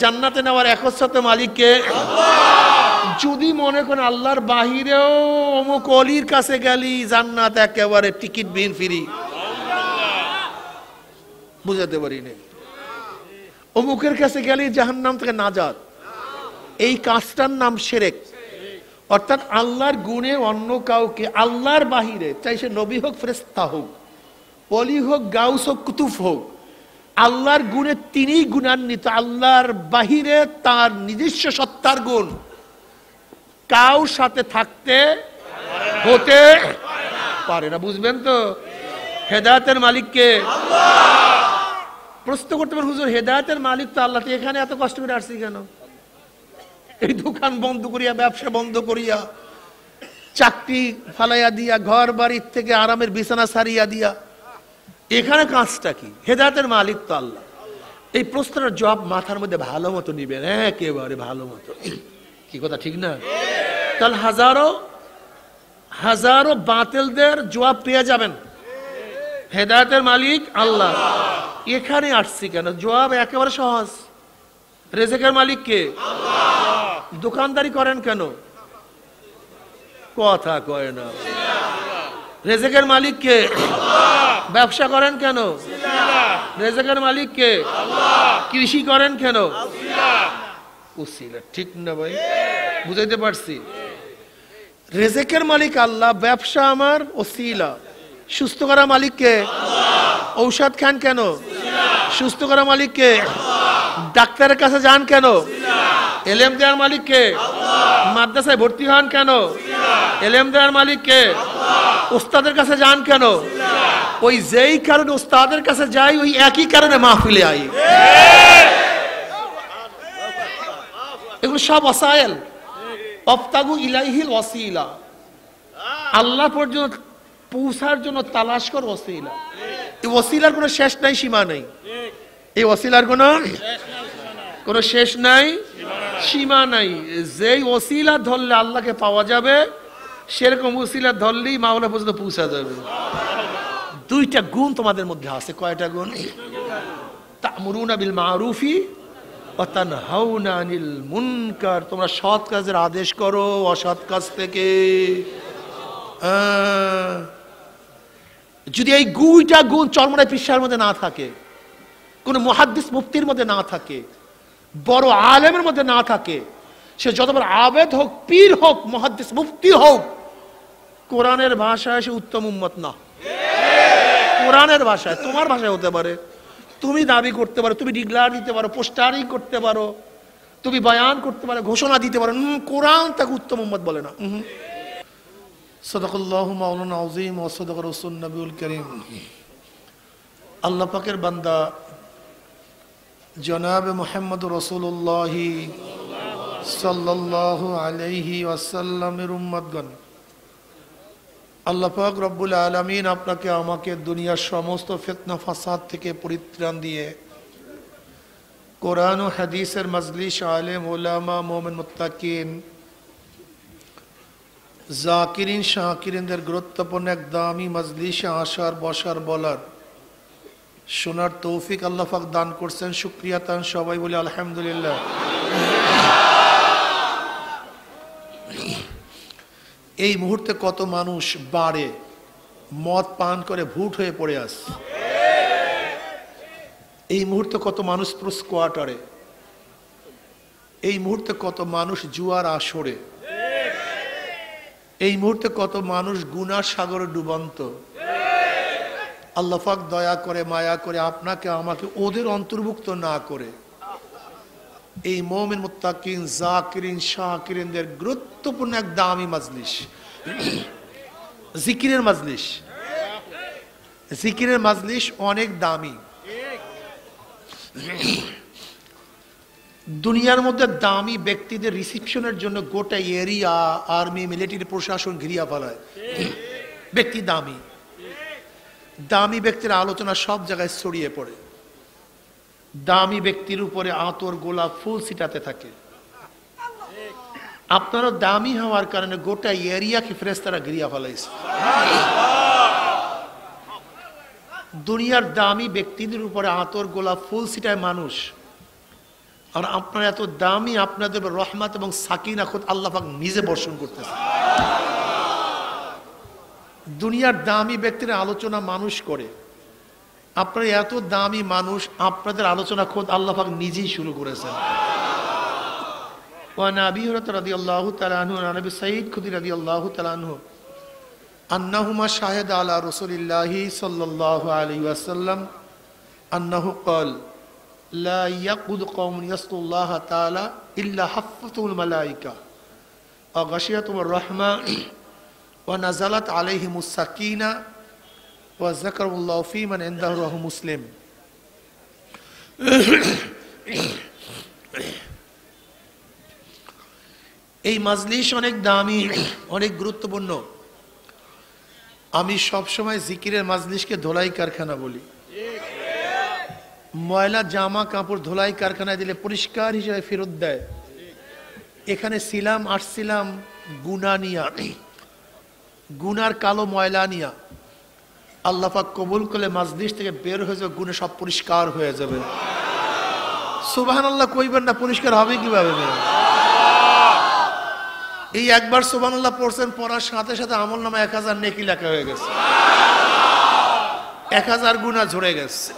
জান্নাতে নেওয়ার একচ্ছত্র মালিককে যদি মনে করেন আল্লাহর বাহিরেও অমুক অলির কাছে গেলি জান্নাত একেবারে টিকিট বিন ফ্রি, বুঝাতে পারি না। অমুকের কাছে গেলি জাহান্নাম থেকে নাজাত, এই কাজটার নাম শিরক। অর্থাৎ আল্লাহর গুণে অন্য কাউকে আল্লাহর বাহিরে, চাই সে নবী হোক, ফেরেশতা হোক, ওলি হোক, গাউস হোক, কুতুব হোক, আল্লাহর গুণে তিনিই গুণান্বিত। আল্লাহর বাহিরে তার নিজস্ব সত্তার গুণ কাউর সাথে থাকতে হতে পারে না। বুঝবেন তো? হেদায়েতের মালিককে প্রশ্ন করতে পারেন, হুজুর হেদায়েতের মালিক তো আল্লাহ, এখানে এত কষ্ট করে আসছি কেন? এই দোকান বন্ধ করিয়া, ব্যবসা বন্ধ করিয়া, চাকরি ফালাইয়া দিয়া, ঘর বাড়ির থেকে আরামের বিছানা সারিয়া দিয়া, এখানে কাজটা কি? হেদায়েতের মালিক তো আল্লাহ। এই প্রশ্নের জবাব মাথার মধ্যে ভালো মতো নিবেন, একেবারে ভালো মতো। কি কথা ঠিক না? তাহলে হাজারো হাজারো বাতিলদের জবাব পেয়ে যাবেন। হেদায়েতের মালিক আল্লাহ, এখানে আসছি কেন? জবাব একেবারে সহজ। রেজেকের মালিক কে? দোকানদারি করেন কেন? কথা কয় না। রেজেকের মালিক কে? ব্যবসা করেন কেন? রেজেকের মালিক কে? কৃষি করেন কেন? উসিলা। ঠিক না ভাই? বুঝাইতে পারছি? রেজেকের মালিক আল্লাহ, ব্যবসা আমার ওসিলা। সুস্থ করা মালিক কে? ঔষধ খান কেন? সুস্থ করা মালিক কে? ডাক্তারের কাছে যান কেন? এলেম দেওয়ার মালিক কে? মাদ্রাসায় ভর্তি হন কেন? এলেম দেওয়ার মালিক কে? উস্তাদের কাছে যান কেন? ওই যেই কারণে উস্তাদের কাছে যাই, ওই একই কারণে মাহফিলে আই। এগুলো সব ওয়াসাইল। ওয়াবতাগু ইলাইহিল ওয়াসিলা, আল্লাহ পর্যন্ত পৌঁছার জন্য তালাশ কর ওয়াসিলা। এই ওয়াসিলার কোনো শেষ নাই, সীমা নাই। এই ওয়াসিলার কোনো শেষ নাই, সীমা নাই। যেই ওসিলা ধরলে আল্লাহকে পাওয়া যাবে, সেরকম ওসিলা ধরলেই মাওলা পর্যন্ত পৌঁছা যাবে। দুইটা গুণ তোমাদের মধ্যে আছে। কয়টা গুণ? তা'মুরুনা বিল মা'রুফি ওয়া তানহাউনা আনিল মুনকার, তোমরা সৎ কাজের আদেশ করো অসৎ কাজ থেকে। যদি এই দুইটা গুণ চরমরায় পিসার মধ্যে না থাকে, কোন মুহাদ্দিস মুফতির মধ্যে না থাকে, বড় আলেমের মধ্যে না থাকে, সে যত বড় আবেদ হোক, পীর হোক, মুহাদ্দিস মুফতি হোক, কোরআনের ভাষায় সে উত্তম উম্মত না। কোরআনের ভাষায়, তোমার ভাষায় হতে পারে, তুমি দাবি করতে পারো, তুমি ডিক্লার দিতে পারো, পোস্টারিং করতে পারো, তুমি বয়ান করতে পারো, ঘোষণা দিতে পারো, কোরআন তাকে উত্তম উম্মত বলে না। সাদাকাল্লাহু মাওলানা আযীম ওয়া সাদাকা রাসূলুন নবিয়ুল কারীম। আল্লাহ পাকের বান্দা জনাবে মুহাম্মদ রাসূলুল্লাহ সাল্লাল্লাহু আলাইহি ওয়াসাল্লামের উম্মতগণ, আল্লাহ পাক রব্বুল আলামিন আপনাকে আমাকে দুনিয়ার সমস্ত ফিতনা ফাসাদ থেকে পরিত্রাণ দিয়ে কোরআন ও হাদিসের মজলিস, আলেম ওলামা, মুমিন মুত্তাকিন, জাকিরিন শাকিরিনদের গুরুত্বপূর্ণ এক দামি মজলিসে আসার, বসার, বলার, শোনার তৌফিক আল্লাহ পাক দান করছেন। শুকরিয়া তান সবাই বলি আলহামদুলিল্লাহ। এই মুহূর্তে কত মানুষ বারে মদ পান করে ভুট হয়ে পড়ে আছে। এই মুহূর্তে কত মানুষ প্রোস কোয়ার্টারে, এই মুহূর্তে কত মানুষ জুয়ার আসরে, এই মুহূর্তে কত মানুষ গুনার সাগরে ডুবন্ত। আল্লাহ পাক দয়া করে, মায়া করে আপনাকে আমাকে ওদের অন্তর্ভুক্ত না করে এই মুমিন মুত্তাকিন, জাকিরিন শাকিরিনদের গুরুত্বপূর্ণ এক দামি মজলিস, জিকিরের মজলিস। জিকিরের মজলিস অনেক দামি। দুনিয়ার মধ্যে দামি ব্যক্তিদের রিসিপশনের জন্য গোটা এরিয়া, আর্মি, মিলিটারি প্রশাসন ঘিরিয়া ফেলায়। ব্যক্তি দামি, দামি ব্যক্তির আলোচনা সব জায়গায় ছড়িয়ে পড়ে। দামি ব্যক্তির উপরে আতর, গোলাপ, ফুল ছিটাতে থাকে। আপনারও দামি হওয়ার কারণে গোটা এরিয়াকে ফেরেশতারা ঘিরিয়া ফেলাইছে। দুনিয়ার দামি ব্যক্তিদের উপরে আতর, গোলাপ, ফুল ছিটায় মানুষ, আর আপনারা এত দামি, আপনাদের রহমত এবং সাকিনা খোদ আল্লাহ পাক নিজে বর্ষণ করতেছে। দুনিয়ার দামি ব্যক্তির আলোচনা মানুষ করে, আপনারা এত দামি মানুষ, আপনাদের আলোচনা খোদ আল্লাহ পাক নিজেই শুরু করেছেন। وعن أبي هريرة رضي الله تعالى عنه عن أبي سعيد الخدري رضي الله تعالى عنه أنهما شهد على رسول الله صلى الله عليه وسلم أنه قال لا يقعد قوم يذكرون الله تعالى إلا حفتهم الملائكة وغشيتهم الرحمة ونزلت عليهم السكينة وذكرهم الله في من عنده رواه مسلم। এই মাজলিস অনেক দামি, অনেক গুরুত্বপূর্ণ। আমি সবসময় জিকিরের মাজলিসকে ধোলাই কারখানা বলি। ময়লা জামা কাপড় ধোলাই কারখানায় দিলে পরিষ্কার হিসেবে ফেরত দেয়। এখানে ছিলাম, আসছিলাম গুনাহ নিয়া, গুনার কালো ময়লা নিয়া। আল্লাহ পাক কবুল করলে মাজলিস থেকে বের হয়ে যাবে, গুনাহ সব পরিষ্কার হয়ে যাবে। সুবহানাল্লাহ কইবেন না, পরিষ্কার হবে কিভাবে? এই একবার সুবহানাল্লাহ পড়ছেন, পড়ার সাথে সাথে আমলনামা 1000 নেকি লেখা হয়ে গেছে, 1000 গুনাহ ঝরে গেছে।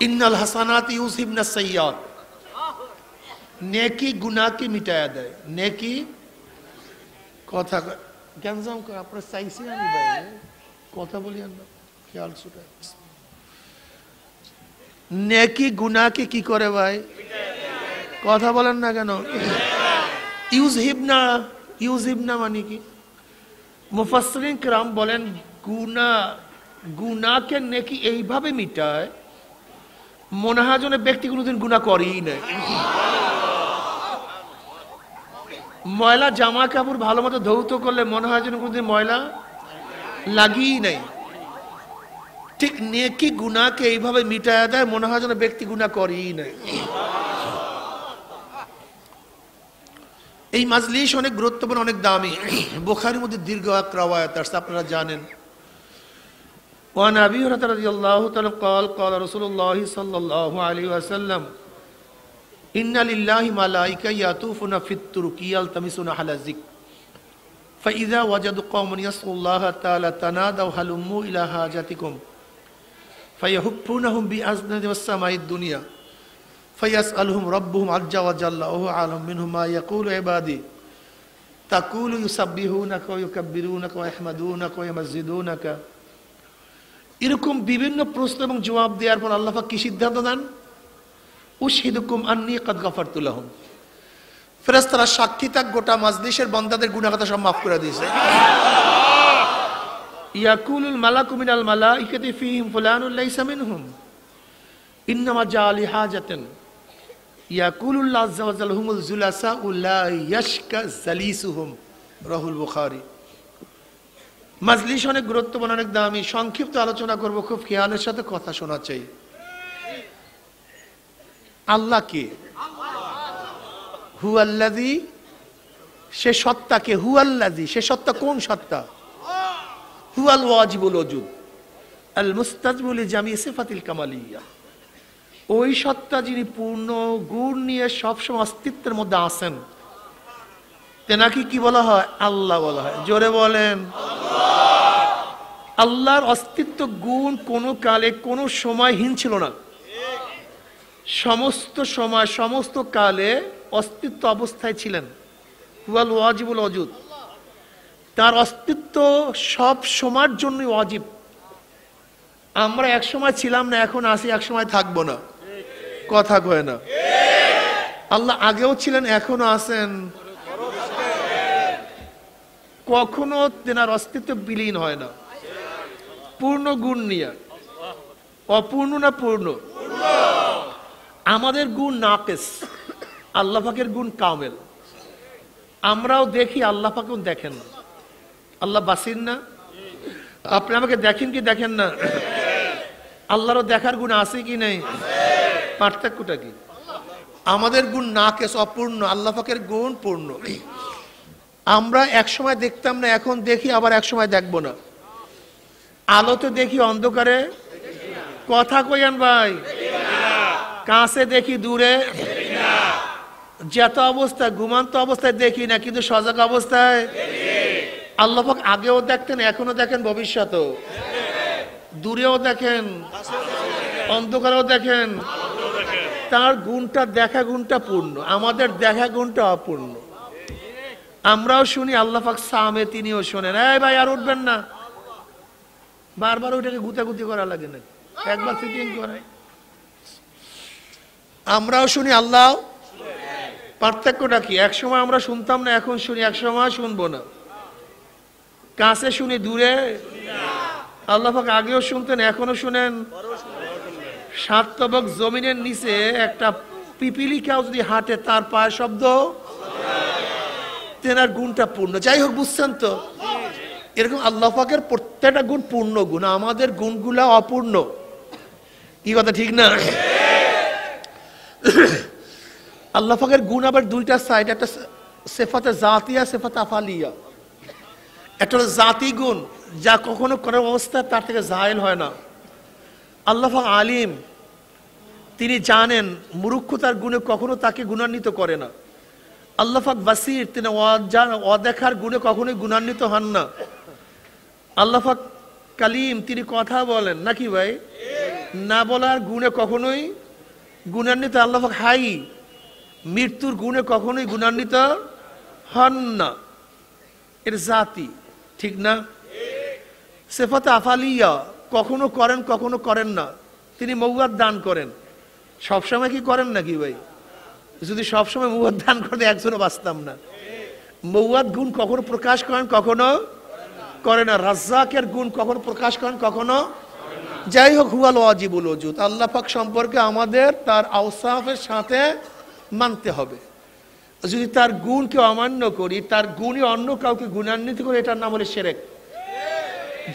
ইন্নাল হাসানাতি ইউযহিবনাস সাইয়্যাত, নেকি গুনাহকে মিটায়া দেয়। নেকি কথা গ্যাঞ্জাম করে আপনারা চাইছি আমি ভাই কথা বলি না, খেয়াল ছুটে। নেকি গুনাহকে কি করে ভাই? কথা বলেন না কেন? ইউযহিবনা মানে কি? মুফাসসিরিন কিরাম বলেন গুনাহকে নেকি এইভাবে মিটায়, মনে হয় যেন ব্যক্তি কোনোদিন গুনাহ করেই নাই। ময়লা জামা কাপড় ভালো মতো ধৌত করলে মনে হয় যেন কোনোদিন ময়লা লাগিয়েই নাই। ঠিক নেকি গুনাহকে এইভাবে মিটায় দেয়, মনে হয় যেন ব্যক্তি গুনাহ করেই নাই। এই মাজলিস অনেক গুরুত্বপূর্ণ, অনেক দামি। বুখারীর মধ্যে দীর্ঘ এক রওয়ায়াত আছে, আপনারা জানেন। وعن أبي هريرة رضي الله تعالى قال قال رسول الله صلى الله عليه وسلم إن لله ملائكة يطوفون في الطرق يلتمسون أهل الذكر فإذا وجدوا قوما يذكرون الله تعالى تنادوا هلموا إلى حاجتكم فيحفونهم بأذناب السماء الدنيا فيسألهم ربهم عز وجل وهو أعلم منهم ما يقول عبادي تقول يسبحونك ويكبرونك ويحمدونك ويمجدونك। এরকম বিভিন্ন প্রশ্ন এবং জবাব দেওয়ার পর আল্লাহ পাক কি সিদ্ধান্ত দেন? উশহিদুকুম আন্নী কাদ গাফারতু লাহুম, ফেরেশতারা সাক্ষী থাক গোটা মাজলিসের বান্দাদের গুনাহ কথা সব মাফ করে দিয়েছে। ইয়াকুলুল মালাকু মিনাল মালাইকাতি ফীহিম ফুলানুন লাইসা মিনহুম ইন্নামা জাআ লিহাজাতিন ইয়াকুলুল্লাহু আযজা ওয়া জাল্লা হুমুল জুলাসা লা ইয়াশকা জালিসুহুম, রাহুল বুখারী। মাজলিস অনেক গুরুত্বপূর্ণ, অনেক দামি। সংক্ষিপ্ত আলোচনা করব, খুব খেয়ালের সাথে কথা শোনা চাই। আল্লাহ কে? হুয়াল্লাযী, সে সত্তা কে? হুয়াল্লাযী, সে সত্তা কোন সত্তা? হুয়াল ওয়াজিবুল ওজুদ আল মুস্তাজবুল জামি সিফাতিল কামালিয়া, ওই সত্তা যিনি পূর্ণ গুণ নিয়ে সবসময় অস্তিত্বের মধ্যে আছেন, তেনাকে কি বলা হয়? আল্লাহ বলা হয়। জোরে বলেন। আল্লাহর অস্তিত্ব গুণ কোনো কালে কোনো সময়হীন ছিল না, সমস্ত সময় সমস্ত কালে অস্তিত্ব অবস্থায় ছিলেন। হুয়াল ওয়াজিবুল ওজুদ, তার অস্তিত্ব সব সময়ের জন্যই ওয়াজিব। আমরা এক সময় ছিলাম না, এখন আসি, এক সময় থাকবো না। কথা কয় না? আল্লাহ আগেও ছিলেন, এখনো আছেন, কখনো তেনার অস্তিত্ব বিলীন হয় না। পূর্ণ গুণ নিয়ে। অপূর্ণ না পূর্ণ? আমাদের গুণ নাকিস, আল্লাহ পাকের গুণ কামেল। আমরাও দেখি, আল্লাহ পাকেও দেখেন। আল্লাহ বাসির না? আপনি আমাকে দেখেন কি দেখেন না? আল্লাহরও দেখার গুণ আছে কি নেই? পার্থক্যটা কি? আমাদের গুণ নাকিস, অপূর্ণ, আল্লাহ পাকের গুণ পূর্ণ। আমরা এক সময় দেখতাম না, এখন দেখি, আবার এক সময় দেখবো না। আলোতে দেখি, অন্ধকারে কথা কইয়ান ভাই। কাছে দেখি দূরে যত অবস্থায় ঘুমান্ত অবস্থায় দেখি না, কিন্তু সজাগ অবস্থায় আল্লাহ পাক আগেও দেখতেন, এখনো দেখেন, ভবিষ্যতেও দূরেও দেখেন, অন্ধকারেও দেখেন। তার গুণটা দেখা গুণটা পূর্ণ, আমাদের দেখা গুণটা অপূর্ণ। আমরাও শুনি আল্লাহ পাক সামে, তিনিও শোনেন। এই ভাই আর উঠবেন না, বারবার ওইটাকে গুতাগুতি করা লাগে না, একবার ফিটিং করাই। আমরাও শুনি, আল্লাহ। পার্থক্যটা কি? এক সময় আমরা শুনতাম না, এখন শুনি, এক সময় শুনবো না। কাছে শুনি দূরে, আল্লাহ পাক আগেও শুনতেন, এখনো শুনেন। সাত তবক জমিনের নিচে একটা পিপিলিকাও যদি হাঁটে, তার পায়ের শব্দ, তেনার গুণটা পূর্ণ। যাই হোক, বুঝছেন তো? এরকম আল্লাহ পাকের প্রত্যেকটা গুণ পূর্ণ গুণ, আমাদের গুণগুলা অপূর্ণ। কি কথা ঠিক না? আল্লাহ পাকের গুণ আবার দুইটা সাইড, একটা সিফাতে জাতিয়া, সিফাতে আফালিয়া। একটা হলো জাতি গুণ, যা কখনো করার অবস্থা তার থেকে জাহেল হয় না। আল্লাহ পাক আলিম, তিনি জানেন, মূর্খতার গুণে কখনো তাকে গুণান্বিত করে না। আল্লাহ পাক বাসির, তিনি অদেখার গুণে কখনোই গুণান্বিত হন না। আল্লাহ পাক কালিম, তিনি কথা বলেন নাকি ভাই, না বলার গুণে কখনোই গুণান্বিত। আল্লাহ পাক হাই, মৃত্যুর গুণে কখনোই গুণান্বিত হন না। এর জাতি, ঠিক না? সিফাতে আফালিয়া, কখনো করেন কখনো করেন না। তিনি মৌয়াদ দান করেন, সবসময় কি করেন নাকি ভাই? যদি সবসময় মৌয়াদ দান করতে একজনও বাঁচতাম না। মৌয়াদ গুণ কখনো প্রকাশ করেন, কখনো করে না। রাজ্জাকের গুণ কখনো প্রকাশ করেন, কখনো। যাই হোক, হুয়াল ওয়াজিবুল ওজুদ, আল্লাহ পাক সম্পর্কে আমাদের তার আওসাফের সাথে মানতে হবে। যদি তার গুণকে অমান্য করি, তার গুণে অন্য কাউকে গুণান্বিত করে, এটার নাম হলো শিরক।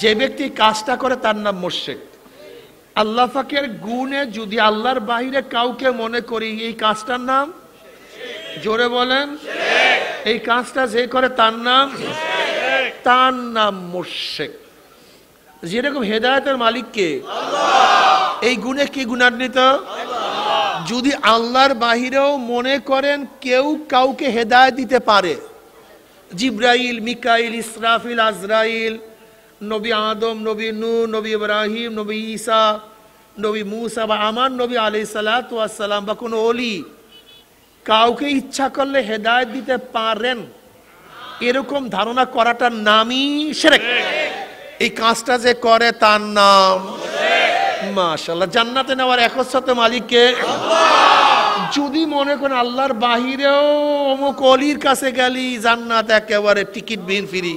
যে ব্যক্তি কাজটা করে তার নাম মুশরিক। আল্লাহ পাকের গুণে যদি আল্লাহর বাহিরে কাউকে মনে করি, এই কাজটার নাম, জোরে বলেন, এই কাজটা যে করে তার নাম মুশরিক। যেরকম হেদায়েতের মালিক কে? এই গুণে কি গুণান্বিত? যদি আল্লাহর বাহিরেও মনে করেন কেউ কাউকে হেদায়েত দিতে পারে, জিব্রাইল, মিকাইল, ইসরাফিল, আজরাইল, নবী আদম, নবী নূহ, নবী ইব্রাহিম, নবী ঈসা, নবী মুসা, বা আমার নবী আলাইহিস সালাতু ওয়াস সালাম, বা কোনো ওলি কাউকে ইচ্ছা করলে হেদায়েত দিতে পারেন, এরকম ধারণা করাটার নামই শিরক। এই কাজটা যে করে তার নাম মাশাআল্লাহ। জান্নাতে নেওয়ার একচ্ছত্র মালিককে যদি মনে করেন আল্লাহর বাহিরেও অমুক অলির কাছে গেলি জান্নাত একেবারে টিকিট বিন ফ্রি,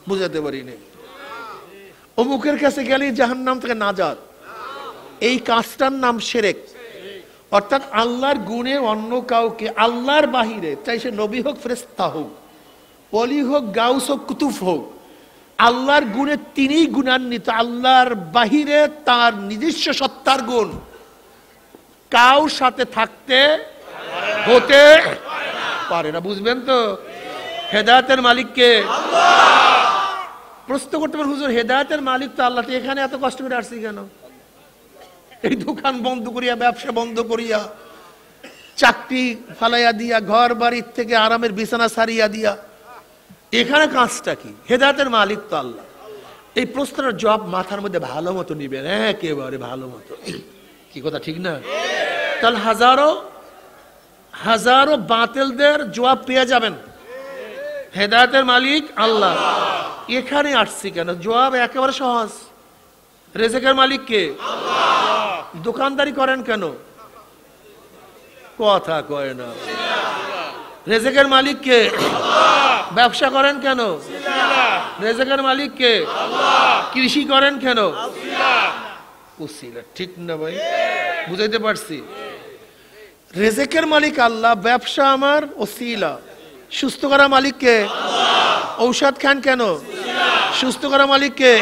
বুঝাতে পারিনি, অমুকের কাছে গেলি জাহান্নাম থেকে নাজাত, এই কাজটার নাম শিরক। অর্থাৎ আল্লাহর গুণে অন্য কাউকে আল্লাহর বাহিরে, চাই সে নবী হোক, ফেরেশতা হোক, ওলি হোক, গাউস হোক, কুতুব হোক, আল্লাহর গুণে তিনিই গুণান্বিত। আল্লাহর বাহিরে তার নিজস্ব সত্তার গুণ কাউর সাথে থাকতে হতে পারে না। বুঝবেন তো? হেদায়েতের মালিককে প্রশ্ন করতে পারেন, হুজুর হেদায়েতের মালিক তো আল্লাহ, এখানে এত কষ্ট করে আসছি কেন? এই দোকান বন্ধ করিয়া, ব্যবসা বন্ধ করিয়া, চাকরি ফালাইয়া দিয়া, ঘর বাড়ির থেকে আরামের বিছানা সারিয়া দিয়া, এখানে কাজটা কি? হেদায়েতের মালিক তো আল্লাহ। এই প্রশ্নের জবাব মাথার মধ্যে ভালো মতো নিবেন, একেবারে ভালো মতো। কি কথা ঠিক না? তাহলে হাজারো হাজারো বাতিলদের জবাব পেয়ে যাবেন। হেদায়েতের মালিক আল্লাহ, এখানে আসছি কেন? জবাব একেবারে সহজ, রিজিকের মালিক কে? দোকানদারি করেন কেন? কথা কয় না। রিজিকের মালিক কে? ব্যবসা করেন কেন? রিজিকের মালিক কে? কৃষি করেন কেন? উসিলা, ঠিক না ভাই? বুঝাইতে পারছি? রিজিকের মালিক আল্লাহ, ব্যবসা আমার ওসিলা। সুস্থ করা মালিক কে? ঔষধ খান কেন? সুস্থ করা মালিক কে?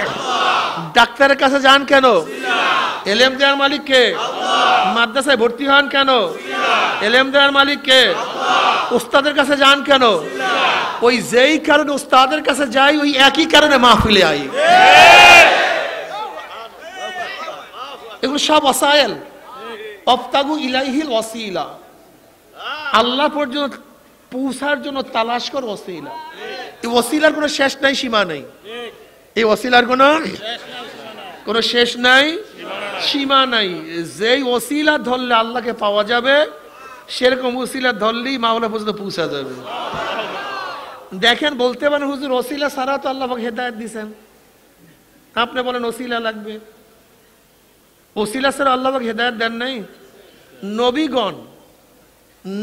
ডাক্তারের কাছে যান কেন? এলেম দেওয়ার মালিক কে? মাদ্রাসায় ভর্তি হন কেন? এলেম দেওয়ার মালিক কে? উস্তাদের কাছে যান কেন? ওই যেই কারণে উস্তাদের কাছে যাই, ওই একই কারণে মাহফিলে আই। এগুলো সব ওয়াসাইল। অবতাগু ইলাইহিল ওয়াসিলা, আল্লাহ পর্যন্ত পৌঁছার জন্য তালাশ কর ওয়াসিলা। এই ওয়াসিলার কোনো শেষ নাই, সীমা নেই। এই ওয়াসিলার কোনো শেষ নাই, সীমা নাই। যেই ওসিলা ধরলে আল্লাহকে পাওয়া যাবে, সেরকম ওসিলা ধরলেই মাওলা পর্যন্ত পৌঁছা যাবে। দেখেন, বলতে পারেন হুজুর ওসিলা ছাড়া তো আল্লাহ হেদায়েত দিয়েছেন। আপনি বলেন ওসিলা লাগবে, ওসিলা ছাড়া আল্লাহ হেদায়েত দেন নাই।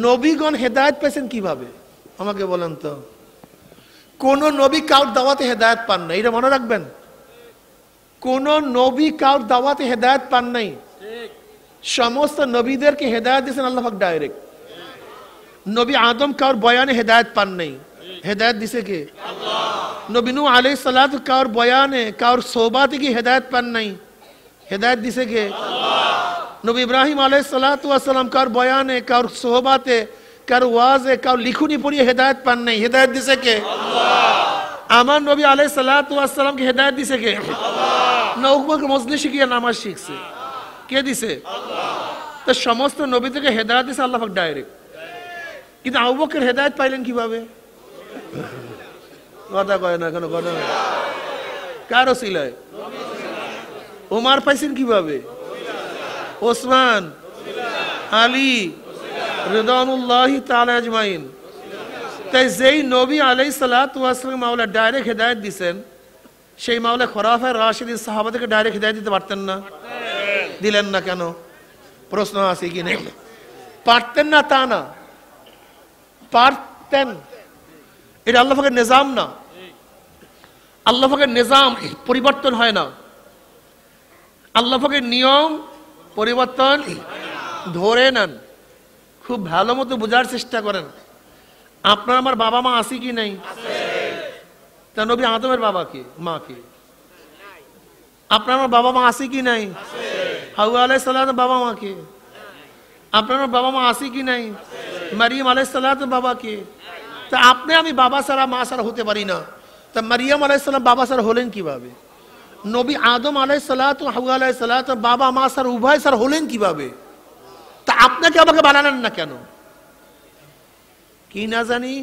নবীগণ হেদায়েত পেয়েছেন কিভাবে আমাকে বলেন তো? কোন নবী কাউর দাওয়াতে হেদায়েত পান নাই, এটা মনে রাখবেন। কোন নবী কাউর দাওয়াতে হেদায়েত পান নাই। সমস্ত নবীদেরকে হেদায়েত দিয়েছেন আল্লাহ পাক ডাইরেক্ট। নবী আদম কাউর বয়ানে হেদায়েত পান নাই, হেদায়েত দিছে কে? আল্লাহ। নবী নূহ আলাইহিস সালাতু কাউর বয়ানে কাউর সোহবাতে কি হেদায়েত পান নাই, হেদায়েত দিছে কে? আল্লাহ। নবী ইব্রাহিম আলাইহিস সালাতু ওয়াস সালাম কাউর বয়ানে কাউর সোহবাতে কাউর ওয়াজে কাউর লিখুনি পড়িয়ে হেদায়েত পান নাই, হেদায়েত দিছে কে? আল্লাহ। আমার নবী আলাইহিস সালাতু ওয়াস সালামকে হেদায়েত দিছে কে? আল্লাহ। না আবু বকর মজলিসে গিয়ে নামাজ শিখছে, কে দিছে? আল্লাহ। তো সমস্ত নবী থেকে হেদায়েত দিছে আল্লাহ পাক ডাইরেক্ট। কিন্তু আবু বকর হেদায়েত পাইলেন কিভাবে? কথা কয় না কেন? কথা কার ওসিলায়? ওমর পাইছেন কিভাবে? ওসমান, আলী রিদওয়ানুল্লাহি তাআলা আজমাইন। তাই যেই নবী আলাইহিস সালাতু ওয়াস সালাম মাওলা ডাইরেক্ট হেদায়েত দিবেন, সেই মাওলা খোলাফায়ে রাশিদিন সাহাবাদেরকে ডাইরেক্ট হেদায়েত দিতে পারতেন না? দিলেন না কেন? প্রশ্ন আছে কি নেই? পারতেন না তা না, পারতেন। এটা আল্লাহ পাকের নিজাম না। আল্লাহ পাকের নিজাম পরিবর্তন হয় না, আল্লাহ পাকের নিয়ম পরিবর্তন। ধরে নেন, খুব ভালো মতো বোঝার চেষ্টা করেন। আপনার আমার বাবা মা আছে কি নাই? তা নবী আদমের বাবা কে, মা কে? আপনার আমার বাবা মা আছে কি নাই? হাওয়া আলাইহিস সালামের বাবা মা কে? আপনার আমার বাবা মা আছে কি নাই? মারিয়াম আলাইহিস সালামের বাবা কে? তা আপনি আমি বাবা ছাড়া মা ছাড়া হতে পারি না, তা মারিয়াম আলাইহিস সালাম বাবা ছাড়া হলেন কিভাবে? নবী আদম আলাইহিস সালাতু হাওয়া আলাইহিস সালাতু বাবা মা ছাড়া উভয় ছাড়া হলেন কিভাবে? তা আপনাকে আমাকে বানালেন না কেন? কি না জানি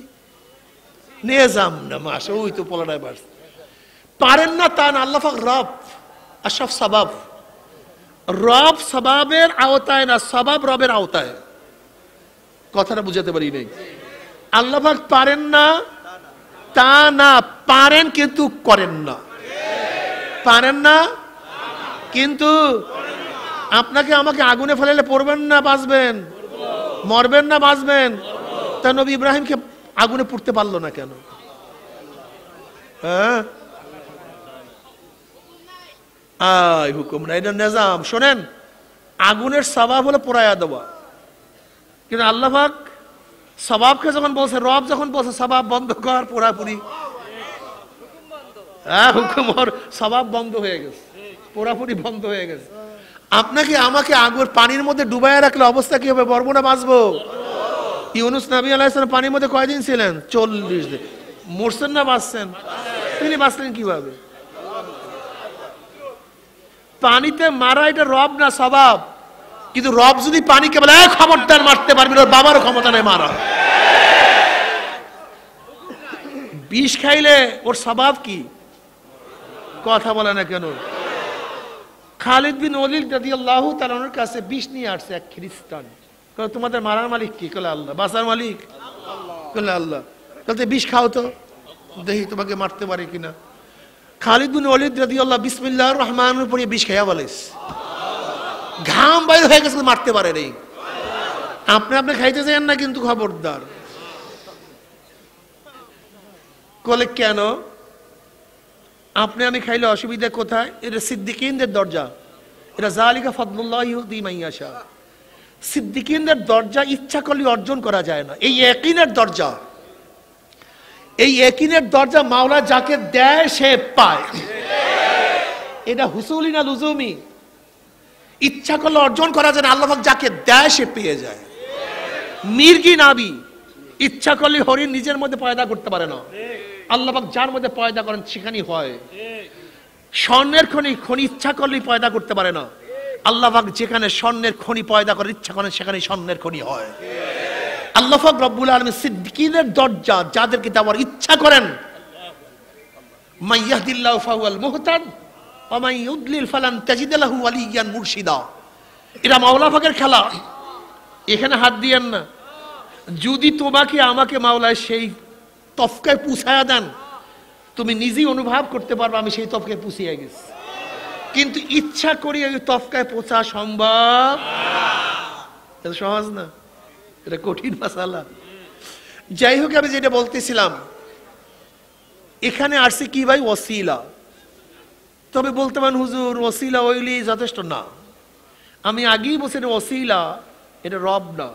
নিজাম না মাসে, ওই তো পলাটায় বাস পারেন না তা না। আল্লাহ পাক রব, আশরাফ সাবাব। রব সবাবের আওতায় না, সবাব রবের আওতায়। কথাটা বুঝাতে পারি নাই। আল্লাহ পাক পারেন না তা না, পারেন কিন্তু করেন না। পারেন না কিন্তু আপনাকে আমাকে আগুনে ফেলালে পড়বেন না বাঁচবেন? মরবেন না বাঁচবেন? তা নবী ইব্রাহিমকে আগুনে পুড়তে পারলো না কেন? হ্যাঁ, আয় হুকুম না, এটা নিজাম। শোনেন, আগুনের সওয়াব হলো পোড়ায়া দেওয়া, কিন্তু আল্লাহ পাক সওয়াবকে যখন বলছে, রব যখন বলছে সওয়াব বন্ধ কর, পোড়াপুরি, হ্যাঁ হুকুম ওর সওয়াব বন্ধ হয়ে গেছে, পোড়াপুরি বন্ধ হয়ে গেছে। আপনাকে আমাকে আগুন পানির মধ্যে ডুবাইয়া রাখলে অবস্থা কি হবে? মরবো না বাঁচবো? ইউনুস নবী আলাইহিস সালাম পানির মধ্যে কয়দিন ছিলেন? 40 দিন। মরছেন না বাঁচছেন? তিনি বাঁচলেন কিভাবে? পানিতে মারা এটা রব না, সওয়াব। কিন্তু রব যদি পানিকে বলে খবরদার মারতে পারবি না, ওর বাবারও ক্ষমতা নেই মারা। বিষ খাইলে ওর সওয়াব কি? কথা বলে না কেন? খালিদ বিন ওলীদ রাদিয়াল্লাহু তাআলা ওর কাছে বিষ নিয়ে আসছে এক খ্রিস্টান। কয় তোমাদের মারার মালিক কি? কলে আল্লাহ। বাঁচার মালিক? কলে আল্লাহ। বলতে বিষ খাও তো দেখি তোমাকে মারতে পারে কিনা। খালিদ বিন ওলীদ রাদিয়াল্লাহু বিসমিল্লাহির রহমানির পড়ে বিষ খাইয়া বলেস, ঘাম বাইর হয়ে গেছে, মারতে পারে রে। আপনি খাইতে চান না কিন্তু খবরদার। কলে কেন? আপনি আমি খাইলে অসুবিধা কোথায়? এটা সিদ্দিকিনদের দরজা, এটা যালিকা ফাদলুল্লাহ ইউতি মান ইয়াশা। সিদ্দিকিনদের দরজা ইচ্ছা করলে অর্জন করা যায় না। এই ইয়াকিনের দরজা, এই ইয়াকিনের দরজা মাওলা যাকে দেয় সে পায়। এটা হুসুলি না লুজুমি? ইচ্ছা করলে অর্জন করা যায় না, আল্লাহ পাক যাকে দেয় সে পেয়ে যায়। মির্গি নাবি ইচ্ছা করলে হরিণ নিজের মধ্যে পয়দা করতে পারে না, আল্লাহ পাক যার মধ্যে পয়দা করেন সেখানেই হয়। স্বর্ণের খনি ইচ্ছা করলেই পয়দা করতে পারে না, আল্লাহ পাক যেখানে স্বর্ণের খনি পয়দা করে ইচ্ছা করেন সেখানে স্বর্ণের খনি হয়। আল্লাহ পাক রব্বুল আলামিন সিদ্দিকীনের দরজা যাদেরকে দেওয়ার ইচ্ছা করেন, মাইয়াহদিল্লাহু ফাহুয়াল মুহতাদ ওয়া মান ইউদলিল ফালান তাজিদ লাহু ওয়ালিয়ান মুরশিদা। এটা মাওলা পাকের খেলা, এখানে হাত দিয়েন না। যদি তোমাকে আমাকে মাওলায় সেই তফকায় পুছায়া দেন, তুমি নিজেই অনুভব করতে পারবে আমি সেই তফকায় পুষিয়ে গেছি, কিন্তু ইচ্ছা করি ওই তফকায় পৌঁছা সম্ভব এটা সহজ না, এটা কঠিন মাসালা। যাই হোক, আমি যেটা বলতেছিলাম, এখানে আসছে কি ভাই? ওসিলা। তবে বলতে পারেন হুজুর ওসিলা ওইলি যথেষ্ট না। আমি আগেই বলছি এটা ওসিলা, এটা রব না।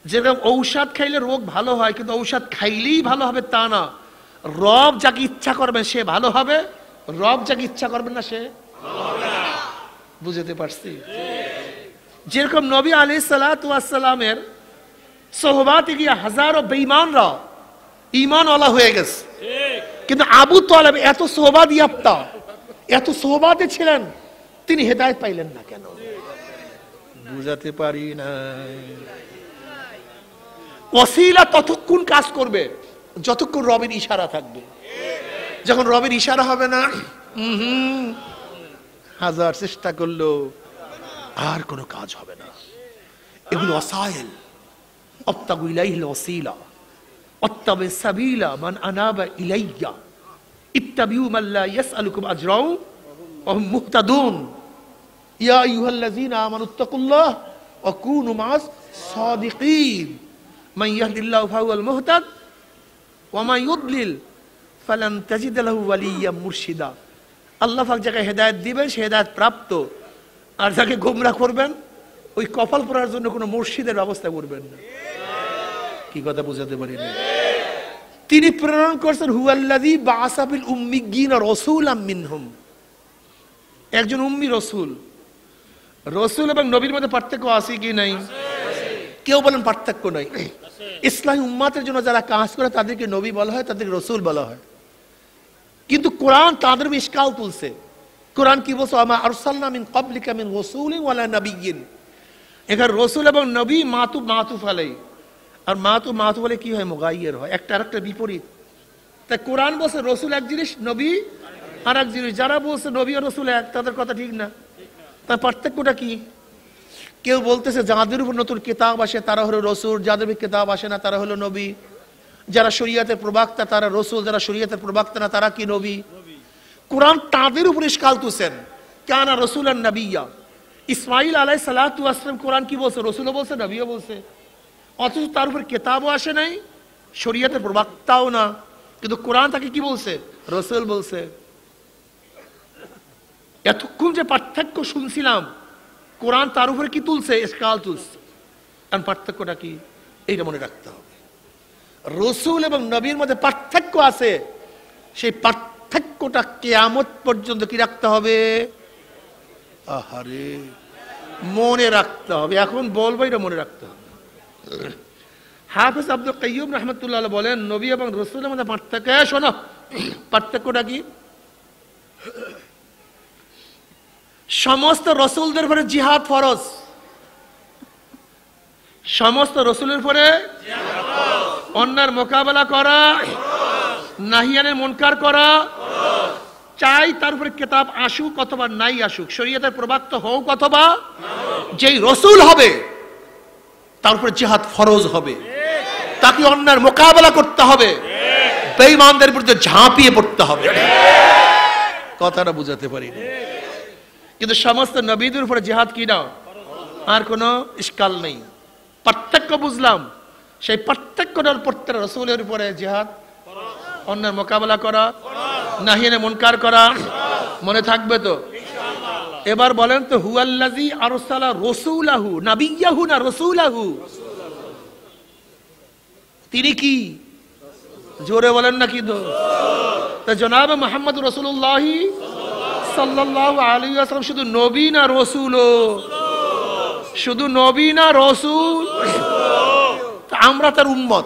যেরকম ঔষধ খাইলে রোগ ভালো হয়, কিন্তু ঔষধ খাইলেই ভালো হবে তা না। রব যাকে ইচ্ছা করবেন সে ভালো হবে, রব যাকে ইচ্ছা করবেন না সে বুঝতে পারছি। যেরকম নবী আলাইহিস সালাতু ওয়াস সালামের সোহবাতে গিয়ে হাজারো বেঈমানরা ঈমানওয়ালা হয়ে গেছে, কিন্তু আবু তালেব এত সোহবাত ইয়াফতা, এত সোহবাতে ছিলেন, তিনি হেদায়েত পাইলেন না কেন? বুঝাতে পারি না। ওসিলা ততক্ষণ কাজ করবে যতক্ষণ রবের ইশারা থাকবে। যখন রবের ইশারা হবে না, হাজার চেষ্টা করলো আর কোনো কাজ হবে না। এগুলো ওসাইল। আত্তাবু ইলাইহিল ওসিলা আত্তাবি সাবিলা মান আনাবা ইলাইয়া ইত্তাবিউ মান লা ইয়াসআলুকুম আজরাও ওয়া হুম মুহতাদুন ইয়া আইয়ুহাল্লাযীনা আমানুত্তাকুল্লাহ ওয়া কুনু মা'আস সাদিকিন মান ইয়াহদিল্লাহু ফাহুয়াল মুহতাদ ওয়া মান ইউদলিল ফালান তাজিদ লাহু ওয়ালিয়্যাম মুরশিদা। আল্লাহ পাক যাকে হেদায়েত দিবেন সে হেদায়েত প্রাপ্ত, আর যাকে গোমরাহ করবেন ওই কপাল পড়ার জন্য কোনো মুর্শিদের ব্যবস্থা করবেন না। কি কথা বুঝাতে পারি না? তিনি প্রেরণ করছেন হুয়াল্লাযী বা'আসা ফিল উম্মিয়্যিনা রাসূলাম মিনহুম, একজন উম্মি রাসূল। রাসূল এবং নবীর মধ্যে পার্থক্য আছে কি নাই? কেউ বলেন পার্থক্য নাই। ইসলামী উম্মাতের জন্য যারা কাজ করে তাদেরকে নবী বলা হয়, তাদেরকে রাসূল বলা হয়। কিন্তু কোরআন তাদের ইশকাল তুলছে। কোরআন কি বলছে? আমা আরসালনা মিন ক্বাবলিকা মিন রাসূলিন ওয়ালা নাবিয়্যিন। এখানে রাসূল এবং নবী মাতুফ আলাই, আর মাতুফ আলাই কি হয়? মুগায়্যির হয়, একটা আরেকটা বিপরীত। তাই কোরআন বলছে রাসূল এক জিনিস, নবী আর এক জিনিস। যারা বলছে নবী আর রাসূল এক, তাদের কথা ঠিক না। তার পার্থক্যটা কি? কেউ বলতেছে যাদের উপর নতুন কিতাব আসে তারা হলো রাসূল, যাদের উপর কিতাব আসে না তারা হলো নবী। যারা শরীয়তের প্রবক্তা তারা রাসূল, যারা শরীয়তের প্রবক্তা না তারা কি নবী? কোরআন তাদের উপর ইশকাল তুলছেন, কানা রাসূলান নাবিয়্যা। ইসমাঈল আলাইহিস সালাতু ওয়াস সালাম কোরআন কি বলছে? রাসূলও বলছে, নবীও বলছে, অথচ তার উপর কিতাবও আসে নাই, শরীয়তের প্রবক্তাও না, কিন্তু কোরআন তাকে কি বলছে? রাসূল বলছে। এতক্ষণ যে পার্থক্য শুনছিলাম, কোরআন তার উপরে কি তুলছে? ইশকাল তুলছে। আর পার্থক্যটা কি? এইটা মনে রাখতে হবে। রাসূল এবং নবীর মধ্যে পার্থক্য আছে, সেই পার্থক্যটা কিয়ামত পর্যন্ত কি রাখতে হবে? আহারে, মনে রাখতে হবে। এখন বলবো, এটা মনে রাখতে হবে। হাফেজ আব্দুল কাইয়্যুম রাহমাতুল্লাহ আলাইহি বলেন, নবী এবং রাসূলের মধ্যে পার্থক্য। শোনো, পার্থক্যটা কি? সমস্ত রাসূলদের উপরে জিহাদ ফরজ, সমস্ত রাসূলের উপরে অন্যায়ের মোকাবেলা করা, নাহিয়ানের মুনকার করা, চাই তার উপরে কিতাব আসুক অথবা নাই আসুক, শরীয়তের প্রবক্তা হোক অথবা যেই রাসূল হবে তার উপরে জিহাদ ফরজ হবে। তাকে অন্যায়ের মোকাবেলা করতে হবে, বেঈমানদের বিরুদ্ধে ঝাঁপিয়ে পড়তে হবে। কথাটা বুঝাতে পারি না? কিন্তু সমস্ত নবীদের উপরে জিহাদ কি না, আর কোনো ইশকাল নেই। পার্থক্য বুঝলাম, সেই পার্থক্যটার প্রত্যেক রাসূলের উপরে জিহাদ, অন্যের মোকাবেলা করা, নাহিয়ানে মুনকার করা, মনে থাকবে তো? এবার বলেন তো, হুয়াল্লাযী আরসালা রাসূলাহু নাবিয়্যাহু না রাসূলাহু? তিনি কি? জোরে বলেন না কি? তো জনাব মুহাম্মদ রাসূলুল্লাহ সাল্লাল্লাহু আলাইহি ওয়াসাল্লাম শুধু নবী না রাসূল? শুধু নবী না রাসূল? আমরা তার উম্মত।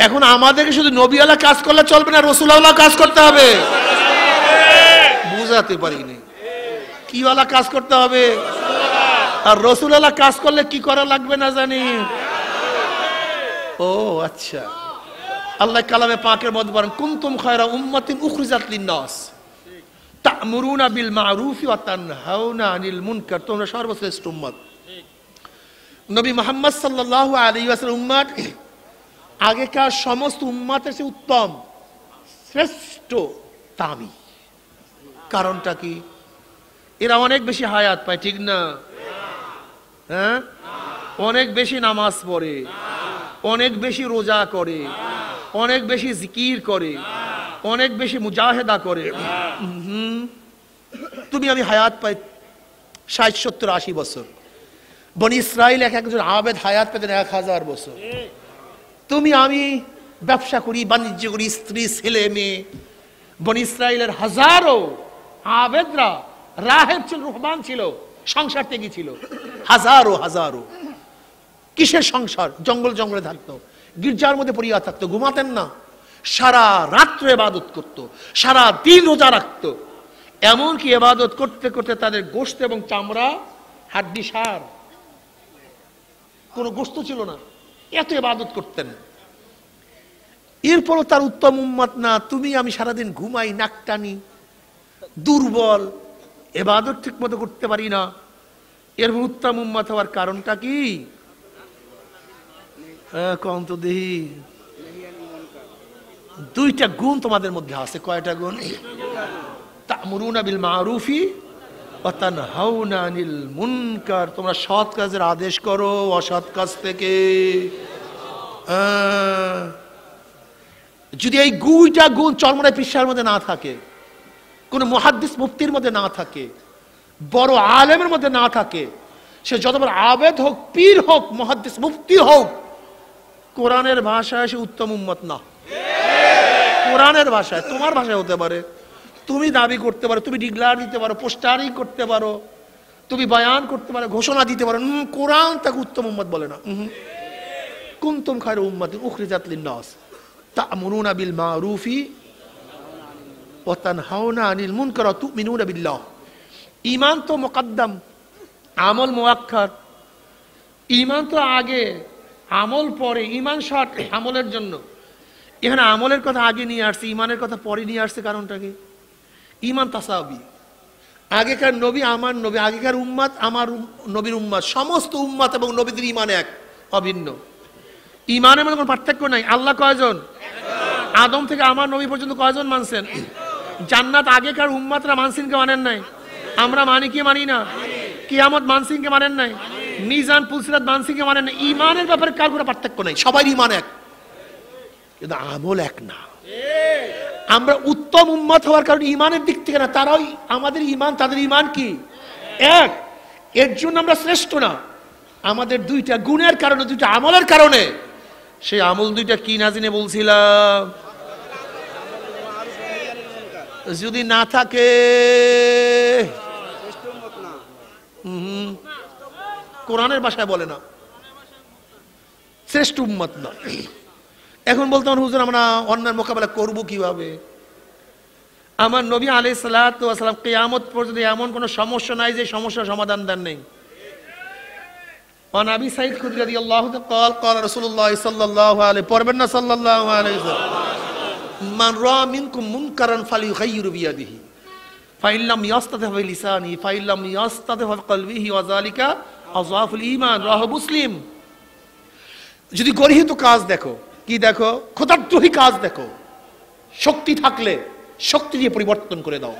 এখন আমাদেরকে শুধু নবীওয়ালা কাজ করলে চলবে না, রাসূলওয়ালা কাজ করতে হবে। বুঝাতে পারিনি? কিওয়ালা কাজ করতে হবে? আর রসুলাল্লাহ কাজ করলে কি করা লাগবে না জানি? ও আচ্ছা, আল্লাহ কালামে পাকের মধ্যে বলেন কুনতুম খায়রা উম্মাতিন উখরিজাত লিন-নাস তা'মুরুনা বিল মা'রুফি ওয়া তানহাউনা আনিল মুনকার। তোমরা সর্বশ্রেষ্ঠ উম্মত। নবী মুহাম্মদ সাল্লাল্লাহু আলাইহি ওয়াসাল্লাম উম্মত আগেকার সমস্ত উম্মতের চেয়ে উত্তম, শ্রেষ্ঠ, দামি। কারণটা কি? এরা অনেক বেশি হায়াত পায়, ঠিক না? হ্যাঁ, অনেক বেশি নামাজ পড়ে, অনেক বেশি রোজা করে, অনেক বেশি জিকির করে, অনেক বেশি মুজাহেদা করে। তুমি আমি হায়াত পাই 60, 70, 80 বছর। বনি ইসরাইল এক একজন আবেদ হায়াত পেতেন 1000 বছর। তুমি আমি ব্যবসা করি, বাণিজ্য করি, স্ত্রী ছেলে মেয়ে। বনি ইসরাইলের হাজারো আবেদরা রাহেব ছিল, রহমান ছিল, সংসার ত্যাগী ছিল। হাজারো হাজারো। কিসের সংসার? জঙ্গল জঙ্গলে থাকতো, গির্জার মধ্যে পড়িয়া থাকতো, ঘুমাতেন না, সারা রাত্র ইবাদত করত, সারা দিন রোজা রাখতো। এমনকি ইবাদত করতে করতে তাদের গোশত এবং চামড়া, হাড্ডি সার, কোনো গোশত ছিল না, এত ইবাদত করতেন। এরপরও তার উত্তম উম্মত না? তুমি আমি সারাদিন ঘুমাই, নাক টানি, দুর্বল, ইবাদত ঠিক মতো করতে পারি না। এর উত্তম উম্মত হওয়ার কারণটা কি? কম তো দেখি, দুইটা গুণ তোমাদের মধ্যে আছে। কয়টা গুণ? তা'মুরুনা বিল মা'রুফি ওয়া তানহাউনা আনিল মুনকার। তোমরা সৎ কাজের আদেশ করো অসৎ কাজ থেকে। যদি এই দুইটা গুণ চরমরায় পৃষ্ঠার মধ্যে না থাকে, কোন মুহাদ্দিস মুফতির মধ্যে না থাকে, বড় আলেমের মধ্যে না থাকে, সে যত বড় আবেদ হোক, পীর হোক, মুহাদ্দিস মুফতি হোক, কোরআনের ভাষায় সে উত্তম উম্মত না। কোরআনের ভাষায়, তোমার ভাষায় হতে পারে, তুমি দাবি করতে পারো, তুমি ডিক্লার দিতে পারো, পোস্টারিং করতে পারো, তুমি বয়ান করতে পারো, ঘোষণা দিতে পারো, কোরআন তাকে উত্তম উম্মত বলে না। কুনতুম খায়রা উম্মাতিন উখরিজাত লিন-নাস তা'মুরুনা বিল মা'রুফি ওয়া তানহাউনা আনিল মুনকার ওয়া তু'মিনুনা বিল্লাহ। ঈমান তো মুকদ্দম, আমল মুআক্খার। ঈমান তো আগে, আমল পরে। ঈমান শর্ত আমলের জন্য। এখানে আমলের কথা আগে নিয়ে আসছে, ঈমানের কথা পরে নিয়ে আসছে। কারণটা কি? ঈমান তাসাবি। আগেকার নবী আমার নবী, আগেকার উম্মাত আমার নবীর উম্মাত, সমস্ত উম্মাত এবং নবীদের ঈমান এক, অভিন্ন। ঈমানের মধ্যে কোনো পার্থক্য নাই। আল্লাহ কয়জন? আদম থেকে আমার নবী পর্যন্ত কয়জন মানছেন? জান্নাত আগেকার উম্মাতরা মানছেন কে মানেন নাই? আমরা মানি কি মানি না? কিয়ামত মানছেন কে মানেন নাই? মিজান পুলসিরাত মানছেন কে মানেন নাই? ঈমানের ব্যাপারে কার কোনো পার্থক্য নাই, সবাই ঈমান এক, কিন্তু আমল এক না। আমরা উত্তম উম্মত হওয়ার কারণে ঈমানের দিক থেকে না, তারাও আমাদের ঈমান, তাদের ঈমান কি এক। এর জন্য আমরা শ্রেষ্ঠ না, আমাদের দুইটা গুণের কারণে, দুইটা আমলের কারণে। সেই আমল দুইটা কি না জেনে বলছিলাম? যদি না থাকে কোরআনের ভাষায় বলে না, শ্রেষ্ঠ উম্মত না। এখন বলতে আমার হুজুর আমরা অন্যান্য মোকাবেলা করবো কিভাবে? আমার নবী আলাইহিস সালাতু ওয়াস সালাম কিয়ামত পর্যন্ত এমন কোন সমস্যা নাই যে সমস্যার সমাধান দেন নেই। ওয়া নবী সাইদ খুদরি রাদিয়াল্লাহু তাআলা قال রাসূলুল্লাহ সাল্লাল্লাহু আলাইহি পড়বেন না সাল্লাল্লাহু আলাইহি ওয়াসাল্লাম, মান রা মিনকুম মুনকারান ফালিয়ুগাইয়িরু বিয়াদিহি ফাইল্লাম ইয়াস্তাতি বিলিসানি ফাইল্লাম ইয়াস্তাতি বিকলবিহি ওয়া যালিকা আযআফুল ঈমান। রাহু মুসলিম। যদি গর্হিত কাজ দেখো, কি দেখো? খোদাদ্রোহী কাজ দেখো, শক্তি থাকলে শক্তি দিয়ে পরিবর্তন করে দাও।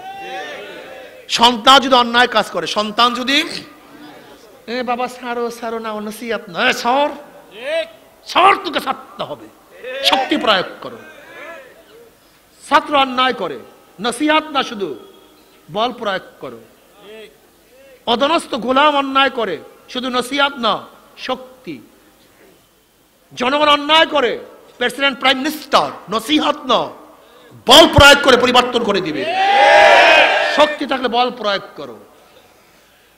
সন্তান যদি অন্যায় কাজ করে, সন্তান যদি বাবা সারো সারো না, নসিহত না, সর সর, তোকে ছাড়তে হবে, শক্তি প্রয়োগ করো। ছাত্র অন্যায় করে, নসিহত না, শুধু বল প্রয়োগ করো। অধনস্থ গোলাম অন্যায় করে, শুধু নসিহত না, শক্তি। জনগণ অন্যায় করে, প্রেসিডেন্ট প্রাইম মিনিস্টার, নসিহত না, বল প্রয়োগ করে পরিবর্তন করে দিবে। শক্তি থাকলে বল প্রয়োগ করো।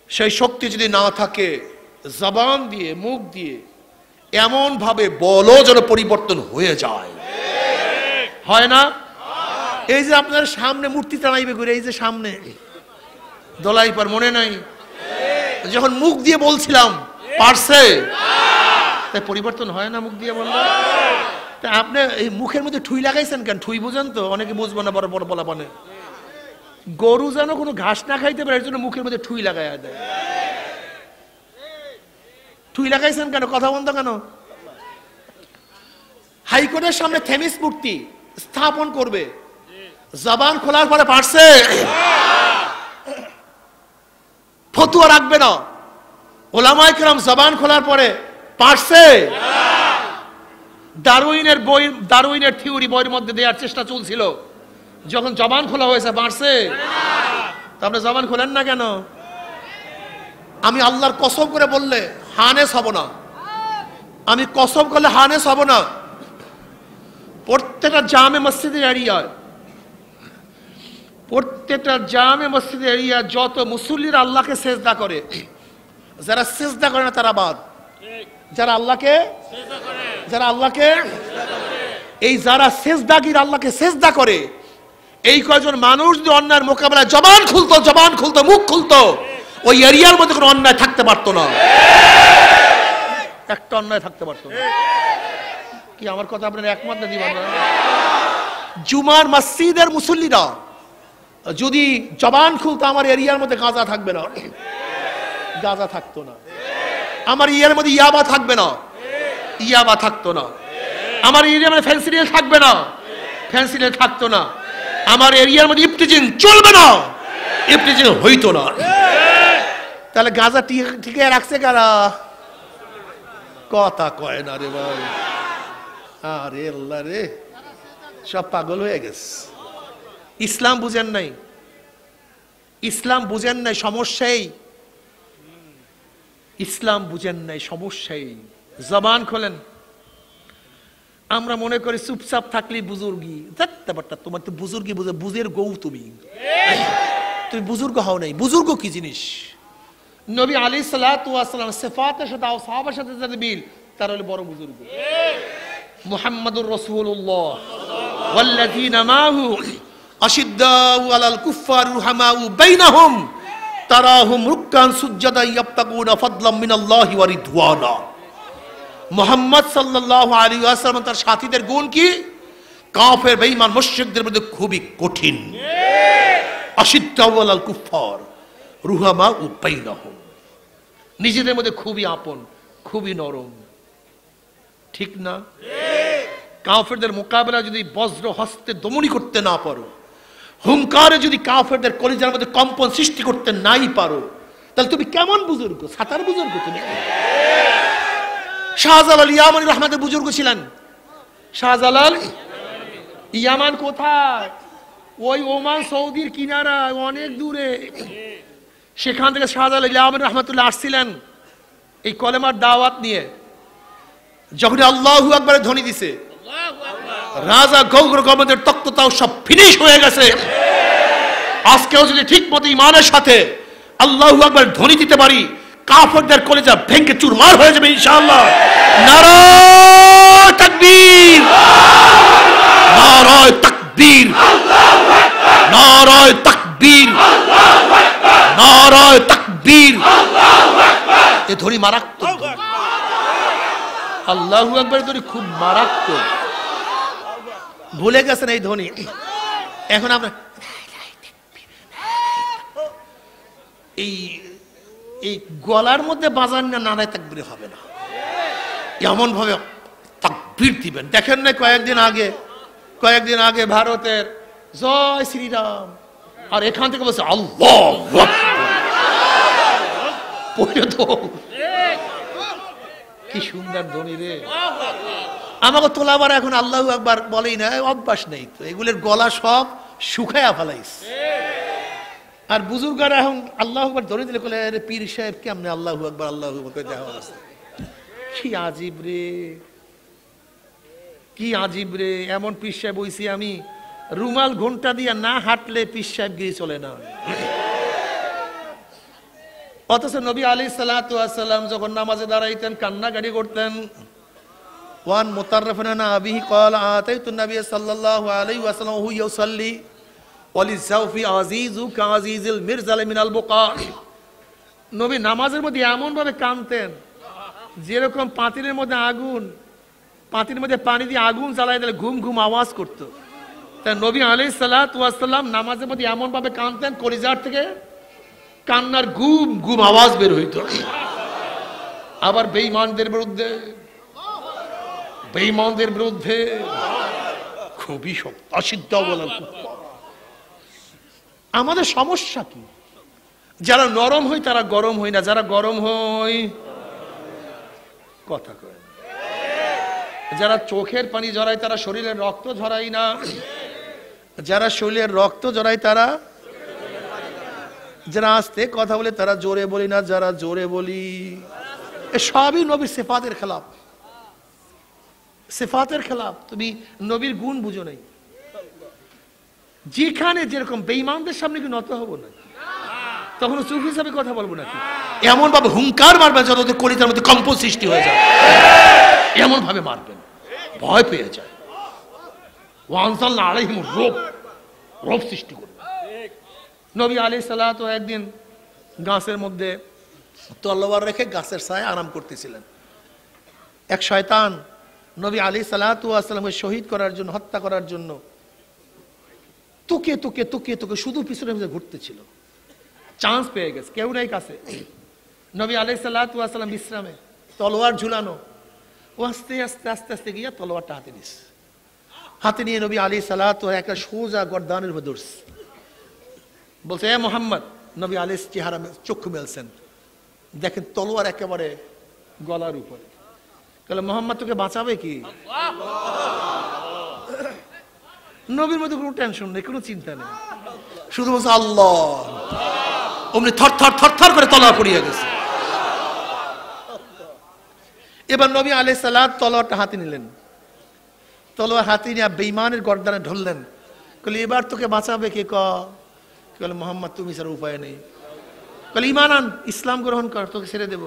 সেই শক্তি যদি না থাকে, জবান দিয়ে, মুখ দিয়ে এমন ভাবে বলো যেন পরিবর্তন হয়ে যায়। হয় না? এই যে আপনার সামনে মূর্তি টানাইবে ঘুরে, এই যে সামনে দোলাই পার মনে নাই? যখন মুখ দিয়ে বলছিলাম পারছে, তাই পরিবর্তন হয় না মুখ দিয়ে বললে? তা আপনি এই মুখের মধ্যে ঠুই লাগাইছেন কেন? ঠুই বুঝেন তো? অনেকে বুঝবো না, বড় বড় বলা বানে। গরু যেন কোনো ঘাস না খাইতে পারে, এর জন্য মুখের মধ্যে ঠুই লাগাই দেয়। ঠুই লাগাইছেন কেন? কথা বন্ধ কেন? হাইকোর্টের সামনে থেমিস মূর্তি স্থাপন করবে, জবান খোলার পরে পারছে, ফতুয়া রাখবে না। ওলামায়ে কেরাম জবান খোলার পরে পারছে। ডারউইনের থিওরি বইয়ের মধ্যে দেওয়ার চেষ্টা চলছিল, যখন জবান খোলা হয়েছে পারছে। আপনি জবান খোলেন না কেন? আমি আল্লাহর কসম করে বললে হানেস হব না, আমি কসম করলে হানেস হব না। প্রত্যেকটা জামে মসজিদের এরিয়ায়, প্রত্যেকটা জামে মসজিদের এরিয়া যত মুসল্লিরা আল্লাহকে সেজদা করে, যারা সেজদা করে না তারা বাদ। যারা আল্লাহকে এই যারা সেজদাগির আল্লাহকে সেজদা করে, এই কয়জন মানুষ যদি অন্যায়ের মোকাবেলায় জবান খুলতো মুখ খুলতো, ওই এরিয়ার মধ্যে কোনো অন্যায় থাকতে পারতো না, একটা অন্যায় থাকতে পারতো না। কি আমার কথা আপনারা একমত না? দিবেন না? জুমার মসজিদের মুসল্লিরা যদি জবান খুলতো, আমার এরিয়ার মধ্যে গাঁজা থাকবে না, গাঁজা থাকতো না। আমার এরিয়ার মধ্যে ইয়াবা থাকবে না, ইয়াবা থাকতো না। আমার এরিয়ার মধ্যে ফেন্সিডিল থাকবে না, ফেন্সিডিল থাকতো না। আমার এরিয়ার মধ্যে ইফতিজিং চলবে না, ইফতিজিং হইতো না। তাহলে গাঁজা ঠিক রাখছে কারা? কথা কয় না রে ভাই। আরে আল্লাহ রে, সব পাগল হয়ে গেছে। ইসলাম বুঝেন নাই, ইসলাম বুঝেন নাই, সমস্যাই ইসলাম বুঝেন নাই, সমস্যাই। জবান খোলেন। আমরা মনে করি চুপচাপ থাকলে বুজুর্গি। তোমার তো বুজুর্গি বুঝে, বুঝের গৌ তুমি বুজুর্গ হও নাই। বুজুর্গ কি জিনিস? নবী আলাইহিস সালাতু ওয়াস সালাম সিফাতের সাথে ও সাহাবার সাথে যাদের মিল, তারা হলো বড় বুজুর্গ। মুহাম্মাদুর রাসূলুল্লাহ ওয়াল্লাযীনা মাহু আশিদ্দাউ আলাল কুফফার রুহামাউ বাইনাহুম তারাহুম রুককান সুজদা ইয়াবতাগুনা ফাদলাম মিনাল্লাহি ওয়া রিদওয়ানা। মুহাম্মদ সাল্লাল্লাহু আলাইহি ওয়াসাল্লাম তার সাথীদের গুণ কি? কাফের বেঈমান মুশরিকদের মধ্যে খুবই কঠিন। আশিদ্দাউ আলাল কুফফার রুহামাউ বাইনাহুম, নিজেদের মধ্যে খুবই আপন, খুবই নরম। ঠিক না? কাফেরদের মোকাবেলা যদি বজ্র হস্তে দমনী করতে না পারো, হুঙ্কারে যদি কাফেরদের কলিজার মধ্যে কম্পন সৃষ্টি করতে নাই পারো, তাহলে তুমি কেমন বুজুর্গ? সাতার বুজুর্গ তুমি। শাহজালাল ইয়ামানি রহমাতের বুজুর্গ ছিলেন। শাহজালাল ইয়ামান কোথায়? ওই ওমান সৌদির কিনারা, অনেক দূরে। সেখান থেকে শাহজালাল ইয়ামানি রহমাতুল্লাহ আসছিলেন এই কলেমার দাওয়াত নিয়ে। যখন আল্লাহু আকবার ধ্বনি দিছে, রাজা গৌর গমের তক্ততাও সব ফিনিশ হয়ে গেছে। আজকেও যদি ঠিক মতো ইমানের সাথে আল্লাহু আকবার ধ্বনি দিতে পারি, কাফেরদের কলিজা ভেঙে চুরমার হয়ে যাবে ইনশাআল্লাহ। নারায়ে তাকবীর, নারায়ে তাকবীর, নারায়ে তাকবীর, নারায়ে তাকবীর। এই ধ্বনি মারাত্মক। আল্লাহু আকবার ধ্বনি খুব মারাত্মক। ভুলে গেছেন এই ধ্বনি। এখন আমরা এই গলার মধ্যে বাজার না, নারায়ে তাকবীর হবে না, এমন ভাবে তাকবীর দিবেন। দেখেন না কয়েকদিন আগে ভারতের জয় শ্রীরাম, আর এখান থেকে বলছে আল্লাহু আকবার। কি সুন্দর ধ্বনি রে। আমাকে তোলাবার এখন আল্লাহু আকবার বলেই না, অভ্যাস নেই তো। এগুলোর গলা সব শুকায়া ফেলাইছে। আর বুজুর্গরা এখন আল্লাহু আকবার ধরে দিলে বলে, আরে পীর সাহেব কেমনে আল্লাহু আকবার আল্লাহু আকবার দেওয়া আছে। কি আজীব রে, কি আজীব রে। এমন পীর সাহেব হইছি আমি, রুমাল ঘন্টা দিয়া না হাঁটলে পীর সাহেব গিয়ে চলে না। অথচ নবী আলাইহিস সালাতু ওয়াস সালাম যখন নামাজে দাঁড়াইতেন কান্নাকাটি করতেন। ওয়ান মুতাররাফিন আনা আবিহি ক্বালা আতাইতু নবী সাল্লাল্লাহু আলাইহি ওয়াসাল্লাম হু ইউসাল্লি ওয়ালিসাউফি আজিজু কাজিজিল মিরজাল মিনাল বুকা। নবী নামাজের মধ্যে এমন ভাবে কাঁদতেন যেরকম পাতিলের মধ্যে আগুন, পাতির মধ্যে পানি দিয়ে আগুন জ্বালায় দিলে ঘুম ঘুম আওয়াজ করতো। তাই নবী আলাইহিস সালাতু ওয়াস সালাম নামাজের মধ্যে এমন ভাবে কাঁদতেন কলিজার থেকে কান্নার গুম গুম আওয়াজ বের হইতো। আবার বেঈমানদের বিরুদ্ধে, বেঈমানদের বিরুদ্ধে খুবই শক্তসিদ্ধ বলেন। আমাদের সমস্যা কি? যারা নরম হয় তারা গরম হয় না, যারা গরম হয় কথা কয় না, যারা চোখের পানি ঝরায় তারা শরীরের রক্ত ঝরায় না, যারা শরীরের রক্ত ঝরায় তারা, যারা আস্তে কথা বলে তারা জোরে বলি না, যারা জোরে বলি। এ সবই নবীর সিফাতের খেলাফ, সিফাতের খেলাফ। তুমি নবীর গুণ বুঝো নাই। যেখানে যেরকম বেঈমানদের সামনে কি নত হবো না, তখন চুপ হিসাবে কথা বলবো নাকি? এমন ভাবে হুঙ্কার মারবেন যত কলিজার মধ্যে কম্প সৃষ্টি হয়ে যায়, এমন ভাবে মারবেন ভয় পেয়ে যায়। ওয়ানসালনা আলাইহিম রূপ, রূপ সৃষ্টি করবে। নবী আলাইহিস সালাতু একদিন গাছের মধ্যে তলোয়ার রেখে গাছের ছায়ায় আরাম করতেছিলেন। এক শয়তান নবী আলাইহিস সালাতু ওয়াস সালামকে শহীদ করার জন্য, হত্যা করার জন্য তুকে তুকে তুকে তুকে শুধু পিছনে পিছনে ঘুরতেছিল। চান্স পেয়ে গেছে, কেউ নাই কাছে। নবী আলাইহিস সালাতু ওয়াস সালাম বিশ্রামে, তলোয়ার ঝুলানো। ও আস্তে আস্তে আস্তে আস্তে গিয়ে তলোয়ারটা হাতে নিস, হাতে নিয়ে নবী আলাইহিস সালাতু একটা সোজা গর্দানের উপর ধরছে। বলছে এ মোহাম্মদ। নবী আলাইহিস চেহারা চক্ষু মেলছেন, দেখেন তলোয়ার একেবারে গলার উপরে। তাহলে মোহাম্মদ তোকে বাঁচাবে কি? নবীর মধ্যে কোনো টেনশন নেই, কোনো চিন্তা নেই, শুধু বলছে আল্লাহ। অমনি থর থর থর থর করে তলোয়ার পড়িয়ে গেছে। এবার নবী আলাইহিস সালাত তলোয়ারটা হাতে নিলেন, তলোয়ার হাতে নিয়ে বেঈমানের গর্দানে ঢললেন। বলে এবার তোকে বাঁচাবে কে? বলে মোহাম্মদ তুমি ছাড়া উপায় নেই। বলে ঈমান আন, ইসলাম গ্রহণ কর, তোকে ছেড়ে দেব।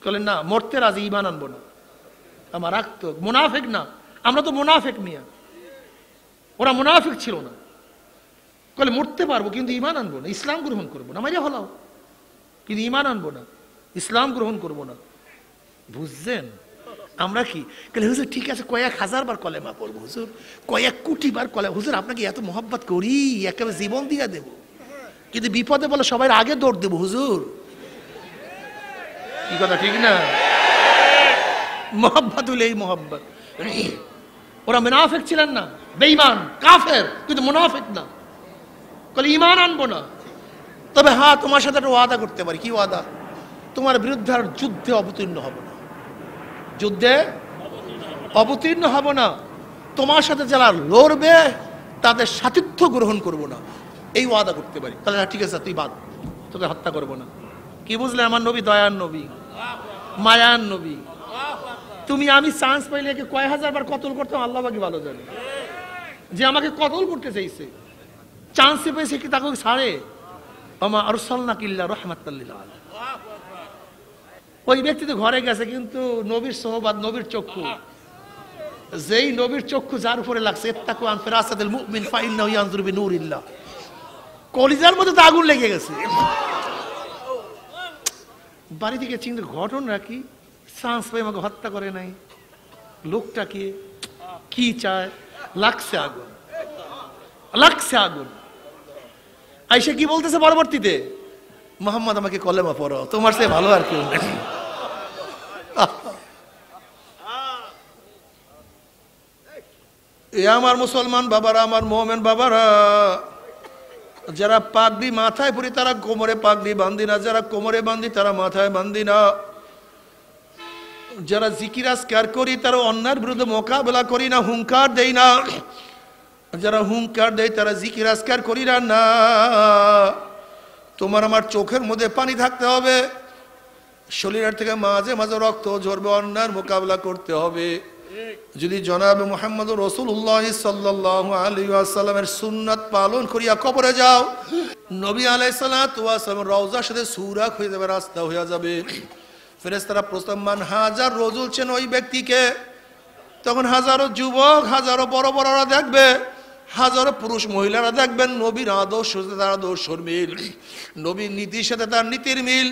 বলে না, মরতে রাজি, ঈমান আনবো না। আমার রাখতো মুনাফিক না, আমরা তো মুনাফিক মিয়া, ওরা মুনাফিক ছিল না। বলে মরতে পারবো কিন্তু ঈমান আনবো না, ইসলাম গ্রহণ করবো না। মাইয়া হলাও, কিন্তু ঈমান আনবো না, ইসলাম গ্রহণ করবো না। বুঝছেন আমরা কি? হুজুর ঠিক আছে, কয়েক হাজার বার কলেমা পড়বো হুজুর, কয়েক কোটি বার কলেমা। হুজুর আপনাকে এত মোহাব্বত করি, একেবারে জীবন দিয়ে দেবো, কিন্তু বিপদে বলে সবাই আগে দৌড় দেবো হুজুর। কি কথা ঠিক না? মোহাব্বত হলে এই মোহাব্বত। ওরা মুনাফিক ছিলেন না, বেঈমান কাফের, কিন্তু মুনাফিক না। বলে ঈমান আনবো না, তবে হ্যাঁ তোমার সাথে একটা ওয়াদা করতে পারি। কি ওয়াদা? তোমার বিরুদ্ধে আর যুদ্ধে অবতীর্ণ হব না, যুদ্ধে অবতীর্ণ হব না। তোমার সাথে যারা লড়বে তাদের সাথিত্ব গ্রহণ করব না, এই ওয়াদা করতে পারি। তাহলে ঠিক আছে তুই বাদ, তোকে হত্যা করব না। কি বুঝলে? আমার নবী দয়ার নবী, মায়ার নবী। তুমি আমি চান্স পাইলে একে কয় হাজার বার কতল করতাম, আল্লাহ বাকি ভালো জানে। যে আমাকে কতল করতে চাইছে, চান্সে পেয়েছে কি তাকে ছাড়ে? আমা আরসালনাকা ইল্লা রাহমাতাল লিল আলামিন। ওই ব্যক্তি তো ঘরে গেছে, কিন্তু নবীর সোহবাত, নবীর চক্ষু, যেই নবীর চক্ষু যার উপরে লাগছে, ইত্তাকু আন ফিরাসাতিল মুমিন ফাইন্নাহু ইয়ানজুরু বিনূরিল্লাহ, কলিজার মধ্যে তো আগুন লেগে গেছে। বাড়ি থেকে চিন্তা, ঘটনা কি? চান্স পেয়ে আমাকে হত্যা করে নাই, লোকটা কি চায়? লাগছে আগুন, লাগছে আগুন। আইসা কি বলতেছে পরবর্তীতে? মোহাম্মদ আমাকে কলেমা পড়ো, তোমার সে ভালো আর কেউ নেই। এ আমার মুসলমান বাবারা, আমার মোমেন বাবারা, যারা পাগড়ি মাথায় পরি তারা কোমরে পাগড়ি বান্ধি না, যারা কোমরে বান্ধি তারা মাথায় বান্ধি না। যারা জিকির আজকার করি তারা অন্যায়ের বিরুদ্ধে মোকাবেলা করি না, হুঙ্কার দেই না। যারা হুঙ্কার দেয় তারা জিকির আজকার করি না। তোমার আমার চোখের মধ্যে পানি থাকতে হবে, শরীরের থেকে মাঝে মাঝে রক্ত ঝরবে, অন্যায়ের মোকাবেলা করতে হবে। যদি জনাবে মুহাম্মদ রাসূলুল্লাহ সাল্লাল্লাহু আলাইহি ওয়াসাল্লামের সুন্নাত পালন করিয়া কবরে যাও, নবী আলাইহিস সালাতু ওয়াস সালাম রওজার সাথে সুরাক হয়ে যাবে, রাস্তা হয়ে যাবে। ফেরেশতারা প্রথম মান হাজার রজুল চেন ওই ব্যক্তিকে, তখন হাজারো যুবক, হাজারো বড় বড়রা দেখবে, হাজারো পুরুষ মহিলারা দেখবেন নবীর আদর্শ সাথে তার আদর্শর মিল, নবীর নীতির সাথে তার নীতির মিল,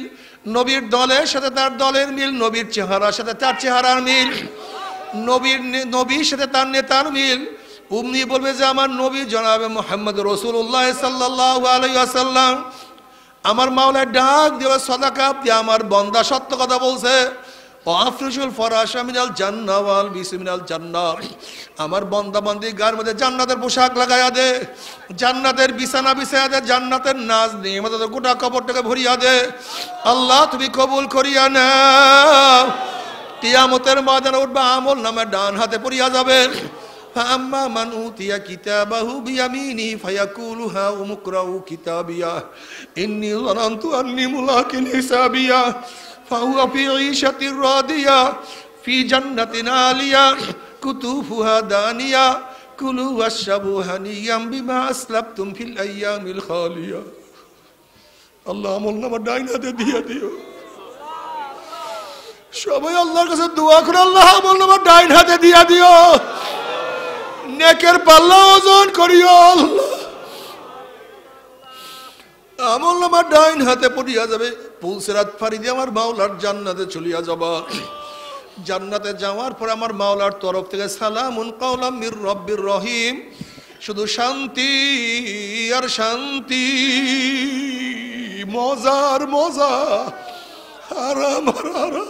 নবীর দলের সাথে তার দলের মিল, নবীর চেহারার সাথে তার চেহারার মিল, নবীর সাথে তার নেতার মিল। উম্মি বলবে যে আমার নবী জনাবে মুহাম্মদ রাসূলুল্লাহ সাল্লাল্লাহু আলাইহি ওয়াসাল্লাম আমার মাওলার ডাক দেওয়া সাদাকা দিয়ে আমার বান্দা সত্য কথা বলছে। আফরিশুল ফরাশা মিনাল জান্নাহ ওয়াল বিসমিনাল জান্নাহ, আমার বান্দা বান্দি গায়ের মধ্যে জান্নাতের পোশাক লাগায়া দে, জান্নাতের বিছানা বিছায়া দে, জান্নাতের নাজ নিয়ামতের গোটা কবরটাকে ভরিয়া দে। আল্লাহ তুমি কবুল করিয়া নাও। কিয়ামতের ময়দানে উঠবা, আমল নামে ডান হাতে পড়িয়া যাবে। ফাআম্মা মান উতিয়া কিতাবাহু বিয়ামিনি ফায়াকুলু হা উমকরাউ কিতাবিয়া ইন্নী যানানতু আন্নী মুলাকিন হিসাবিয়া ফাহুয়া ফি ঈশাতির রাদিয়া ফি জান্নাতিন আলিয়া কুতুফুহা দানিয়া কুলু ওয়াশরাবু হানিয়াম বিমা আসলাফতুম ফিল আইয়ামিল খালিয়া। আল্লাহ আমল নামা ডাইন হাতে দিয়া দিও। সবাই আল্লাহর কাছে দোয়া করে, আল্লাহ আমল নামা ডাইন হাতে দিয়া দিও, নেকের পাল্লা ওজন করিও। আল্লাহ আমল নামা ডাইন হাতে পড়িয়া যাবে, পুলসিরাত পাড়ি দিয়ে আমার মাওলার জান্নাতে চলিয়া যাবা। জান্নাতে যাওয়ার পর আমার মাওলার তরফ থেকে সালামুন কাওলাম মির রব্বির রহিম, শুধু শান্তি আর শান্তি, মজার মজা, আরাম আর আরাম।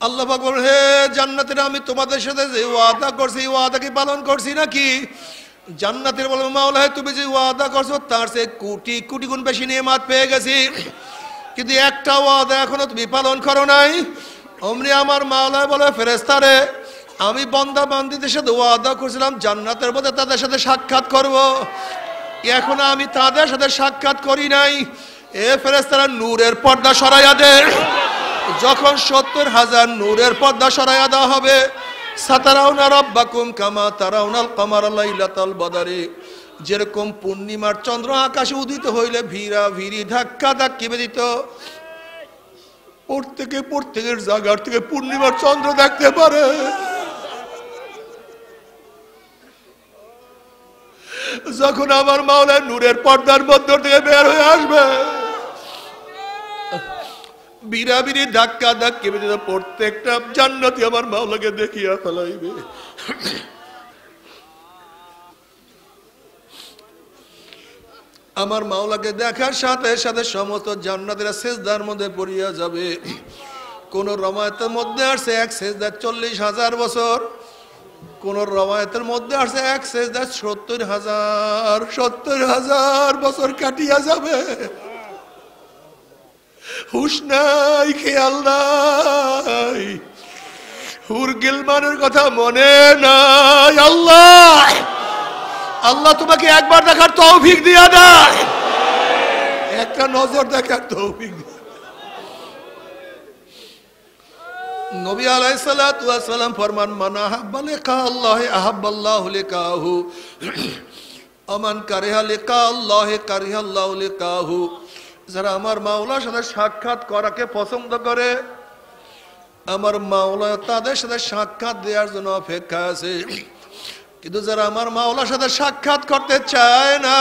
আল্লাহ পাক বলেন, হে জান্নাতীরা, আমি তোমাদের সাথে যে ওয়াদা করছি ওয়াদা কি পালন করছি নাকি? জান্নাতীরা বলবে, মাওলা তুমি যে ওয়াদা করছো তার চেয়ে কোটি কোটি গুণ বেশি নিয়ামত পেয়ে গেছি, কিন্তু একটা ওয়াদা এখনো তুমি পালন করো নাই। অমনি আমার মাওলা বলে, ফেরেশতারে, আমি বান্দা বান্দীদের সাথে ওয়াদা করছিলাম জান্নাতের মধ্যে তাদের সাথে সাক্ষাৎ করব, এখন আমি তাদের সাথে সাক্ষাৎ করি নাই। এ ফেরেশতারা, নূরের পর্দা সরাইয়া দে। যখন 70,000 নূরের পর্দা সরাইয়া দেওয়া হবে, সাতারাউনা রাব্বাকুম কামা তারাউনাল কামারা লাইলাতাল বদরে, যেরকম পূর্ণিমার চন্দ্র আকাশে উদিত হইলে ভিড়া ভিড়ি ধাক্কা ধাক্কি বেদিত, প্রত্যেকের জায়গার থেকে পূর্ণিমার চন্দ্র দেখতে পারে। যখন আমার মাওলা নূরের পর্দার মধ্য থেকে বের হয়ে আসবে, বিরাবিরি ধাক্কা ধাক্কি বেদিত প্রত্যেকটা জান্নাতি আমার মাওলাকে দেখিয়া ফেলাইবে। আমার মাওলাকে দেখার সাথে সাথে সমস্ত জান্নাতীরা সিজদার মধ্যে পড়িয়া যাবে। কোন রওয়ায়াতের মধ্যে আসছে এক সিজদা 40,000 বছর, কোন রওয়ায়াতের মধ্যে আসছে এক সিজদা 70,000 বছর কাটিয়া যাবে। হুশ নাই, খেয়াল নাই, হুর গিলমানের কথা মনে নাই। আল্লাহ আল্লাহ তোমাকে একবার দেখার তৌফিক দিয়া দেয়, একটা নজর দেখার তৌফিক। নবী আলাইহিস সালাতু ওয়াস সালাম ফরমান, মান আহাব্বা লিকা আল্লাহ আহাব্বাল্লাহু লিকাহু আমান কারিহা লিকা আল্লাহ কারিহাল্লাহু লিকাহু। যারা আমার মাওলার সাথে সাক্ষাৎ করাকে পছন্দ করে, আমার মাওলা তাদের সাথে সাক্ষাৎ দেওয়ার জন্য অপেক্ষা আছে। কিন্তু যারা আমার মাওলার সাথে সাক্ষাৎ করতে চায় না,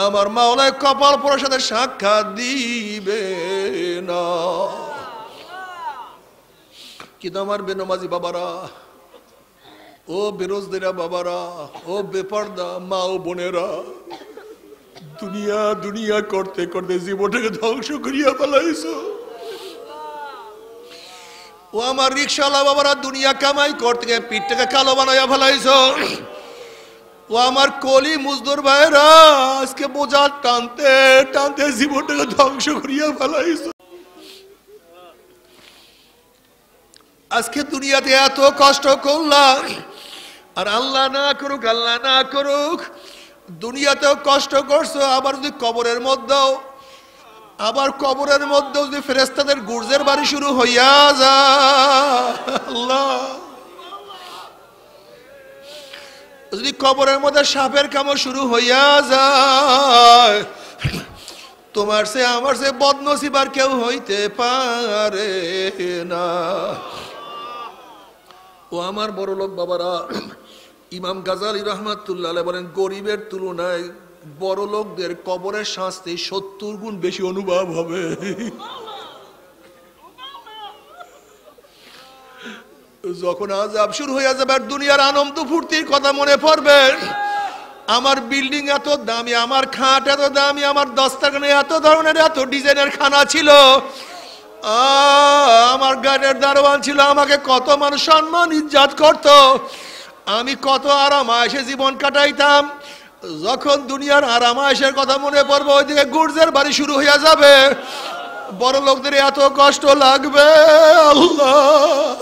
আমার মাওলায় কপাল পোড়ার সাথে সাক্ষাৎ দিবে না। কিন্তু আমার বেনমাজি বাবারা, ও বেরোজদেরা বাবারা, ও বেপর্দা মা ও বোনেরা, দুনিয়া দুনিয়া করতে করতে জীবনটাকে ধ্বংস করিয়া ফেলাইছো। ও আমার রিক্সাওয়ালা বাবারা, দুনিয়া কামাই করতে গিয়ে পিঠটাকে কালো বানাইয়া ফেলাইছো। ও আমার কলি মজদুর ভাইরা, আজকে বোঝা টানতে টানতে জীবনটাকে ধ্বংস করিয়া ফেলাইছো। আজকে দুনিয়াতে এত কষ্ট করলাম, আর আল্লাহ না করুক, আল্লাহ না করুক, দুনিয়াতেও কষ্ট করছো, আবার যদি কবরের মধ্যেও যদি ফেরেশতাদের গুর্জের বাড়ি শুরু হইয়া যায়, আল্লাহ, যদি কবরের মধ্যে সাপের কামড় শুরু হইয়া যায়, তোমার সে আমার সে বদনসিব আর কেউ হইতে পারে না। ও আমার বড় লোক বাবারা, ইমাম গাজালি রহমাতুল্লাহ আলাইহি বলেন, গরিবের তুলনায় বড় লোকদের কবরের শাস্তি 70 গুণ বেশি অনুভব হবে। যখন আযাব শুরু হয়ে যাবে আর দুনিয়ার আনন্দ ফুর্তির কথা মনে পড়বে, আমার বিল্ডিং এত দামি, আমার খাট এত দামি, আমার দস্তারখানে এত ধরনের এত ডিজাইনের খানা ছিল, আমার গাড়ির দারোয়ান ছিল, আমাকে কত মানুষ সম্মান ইজ্জত করত, আমি কত আরাম আয়েশে জীবন কাটাইতাম। যখন দুনিয়ার আরাম আয়েশের কথা মনে পড়বে, ওইদিকে গুর্জের বাড়ি শুরু হয়ে যাবে, বড় লোকদের এত কষ্ট লাগবে। আল্লাহ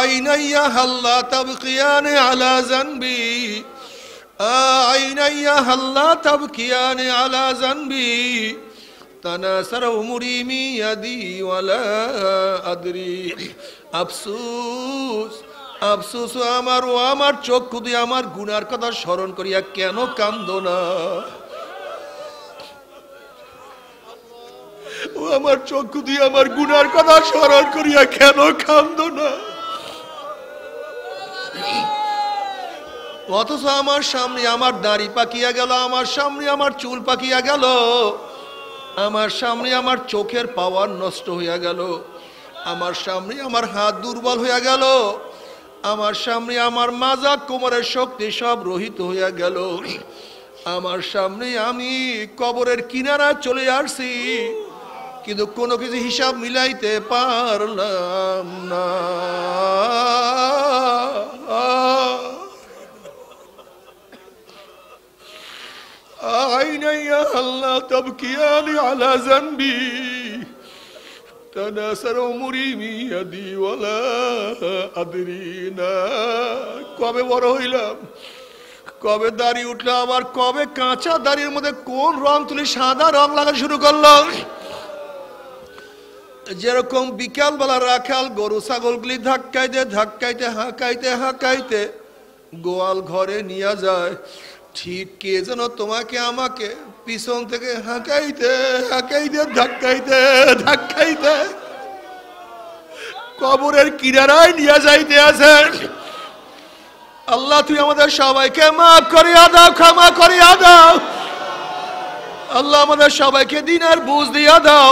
আইনাইয়া হাল্লা তাবকিয়ানে আলা জানবি, আইনাইয়া হাল্লা তাবকিয়ানে আলা জানবি, তানাসার উমরি মিয়াদি ওয়ালা আদরি। আফসোস আফসোস আমার, ও আমার চক্ষু দিয়ে আমার গুনার কথা স্মরণ করিয়া কেন কান্দো না? ও আমার চক্ষু দিয়ে আমার গুনার কথা স্মরণ করিয়া কেন কান্দো না? অথচ আমার সামনে আমার দাড়ি পাকিয়া গেল, আমার সামনে আমার চুল পাকিয়া গেল, আমার সামনে আমার চোখের পাওয়ার নষ্ট হইয়া গেল, আমার সামনে আমার হাত দুর্বল হইয়া গেল, আমার সামনে আমার মাজা কোমরের শক্তি সব রহিত হইয়া গেল, আমার সামনে আমি কবরের কিনারা চলে আসছি, কিন্তু কোনো কিছু হিসাব মিলাইতে পারলাম না। আইনাইয়া আল্লাহ তাবকিয়ানি আলা জানবি, তানাসার উমরি মিয়াদি ওয়ালা আদরিনা। কবে বড় হইলাম, কবে দাড়ি উঠলো, আবার কবে কাঁচা দাড়ির মধ্যে কোন রং তুলি সাদা রং লাগা শুরু করলো। যেরকম বিকালবেলা রাখাল গরু ছাগলগুলি ধাক্কাইতে ধাক্কাইতে হাঁকাইতে হাঁকাইতে গোয়াল ঘরে নিয়ে যায়, ঠিক কে যেন তোমাকে আমাকে পিছন থেকে হাঁকাইতে হাঁকাইতে ধাক্কাইতে ধাক্কাইতে কবরের কিনারায় নিয়ে যাইতে আছে। আল্লাহ তুই আমাদের সবাইকে মাফ করিয়া দাও, ক্ষমা করিয়া দাও। আল্লাহ আমাদের সবাইকে দিনের বুঝ দিয়া দাও।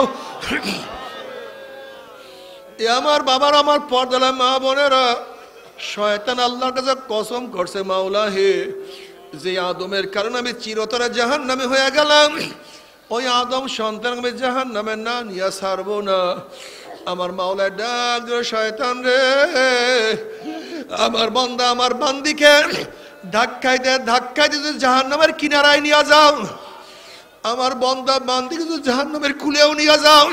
আমার বাবার, আমার পর্দালা মা বোনেরা, শয়তান আল্লাহর কাছে কসম করছে, মাওলা হে, যে আদমের কারণে আমি চিরতরে জাহান্নামে হয়ে গেলাম, ওই আদম সন্তান আমি জাহান্নামে না নিয়ে ছাড়বো না। আমার মাওলা ডাক দিল, শয়তান রে, আমার বান্দা আমার বান্দিকে ধাক্কাইতে ধাক্কাইতে যদি জাহান্নামের কিনারায় নিয়ে যাও, আমার বান্দা বান্দিকে যদি জাহান্নামের খুলেও নিয়ে যাও,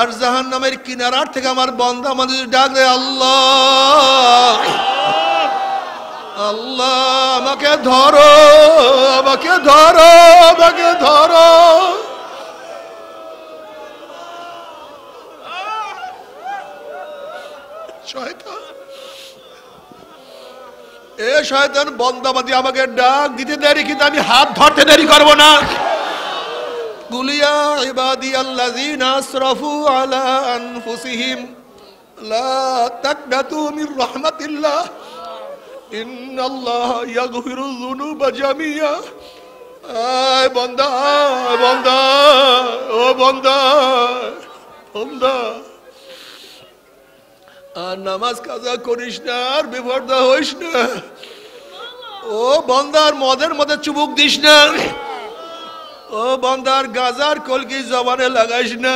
আর জাহান্নামের কিনারার থেকে আমার বান্দা আমাদের ডাক দেয়, আল্লাহ আল্লাহ আমাকে ধরো, আমাকে ধরো, আমাকে ধরো। শয়তান, এ শয়তান বন্দাবাদী আমাকে ডাক দিতে দেরি, কিন্তু আমি হাত ধরতে দেরি করবো না। কুলিয়া ইবাদিয়াল্লাযীনা আসরাফু আলা আনফুসিহিম লা তাকনাতু মির রাহমাতিল্লাহ ইন্নাল্লাহা ইয়াগফিরুয যুনুবা জামিয়া। আয় বান্দা, বান্দা, ও বান্দা, বান্দা, আর নামাজ কাজা করিস না, আর বেপরদা হইস না। ও বান্দার মদের মধ্যে চুবুক দিস না। ও বান্দার গাজার কলকি জবানে লাগাইস না,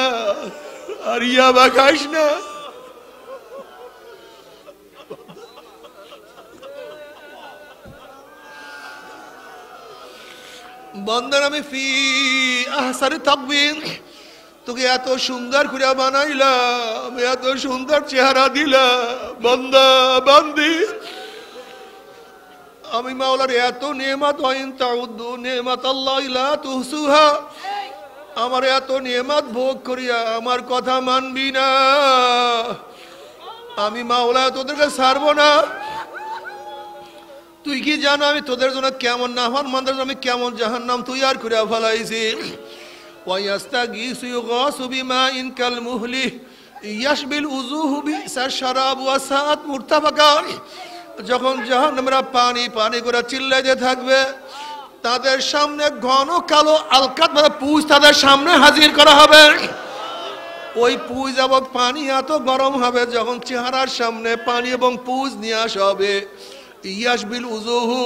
আর ইয়াবা খাইস না। বান্দার আমি ফি আহসানি তাকবীর তোকে এত সুন্দর করে বানাইলাম, এত সুন্দর চেহারা দিলাম, বান্দা বান্দি, আমি মাওলার এত নেয়ামত, ওয়াইন তাউদ্দু নি'মাতাল্লাহি লা তুহসুহা, আমার এত নেয়ামত ভোগ করিয়া আমার কথা মানবি না, আমি মাওলা তোদেরকে ছাড়বো না। তুই কি জানো আমি তোদের জন্য কেমন নাফরমানদের জন্য আমি কেমন জাহান্নাম তৈয়ার করে ফেলাইছি। ওয়ায়াস্তাগীসু ইউগাসু বিমাইন কাল মুহলি ইয়াশবিল উজুহু বিসাশ শারাব ওয়া সাআত মুরতাফাকা। যখন জাহান্নামীরা পানি পানি করে চিল্লাইতে থাকবে, তাদের সামনে ঘন কালো আলকাত মানে পুঁজ তাদের সামনে হাজির করা হবে। ওই পুঁজ এবং পানি এত গরম হবে, যখন চেহারার সামনে পানি এবং পুঁজ নিয়ে আসা হবে, ইয়াশবিল উজুহু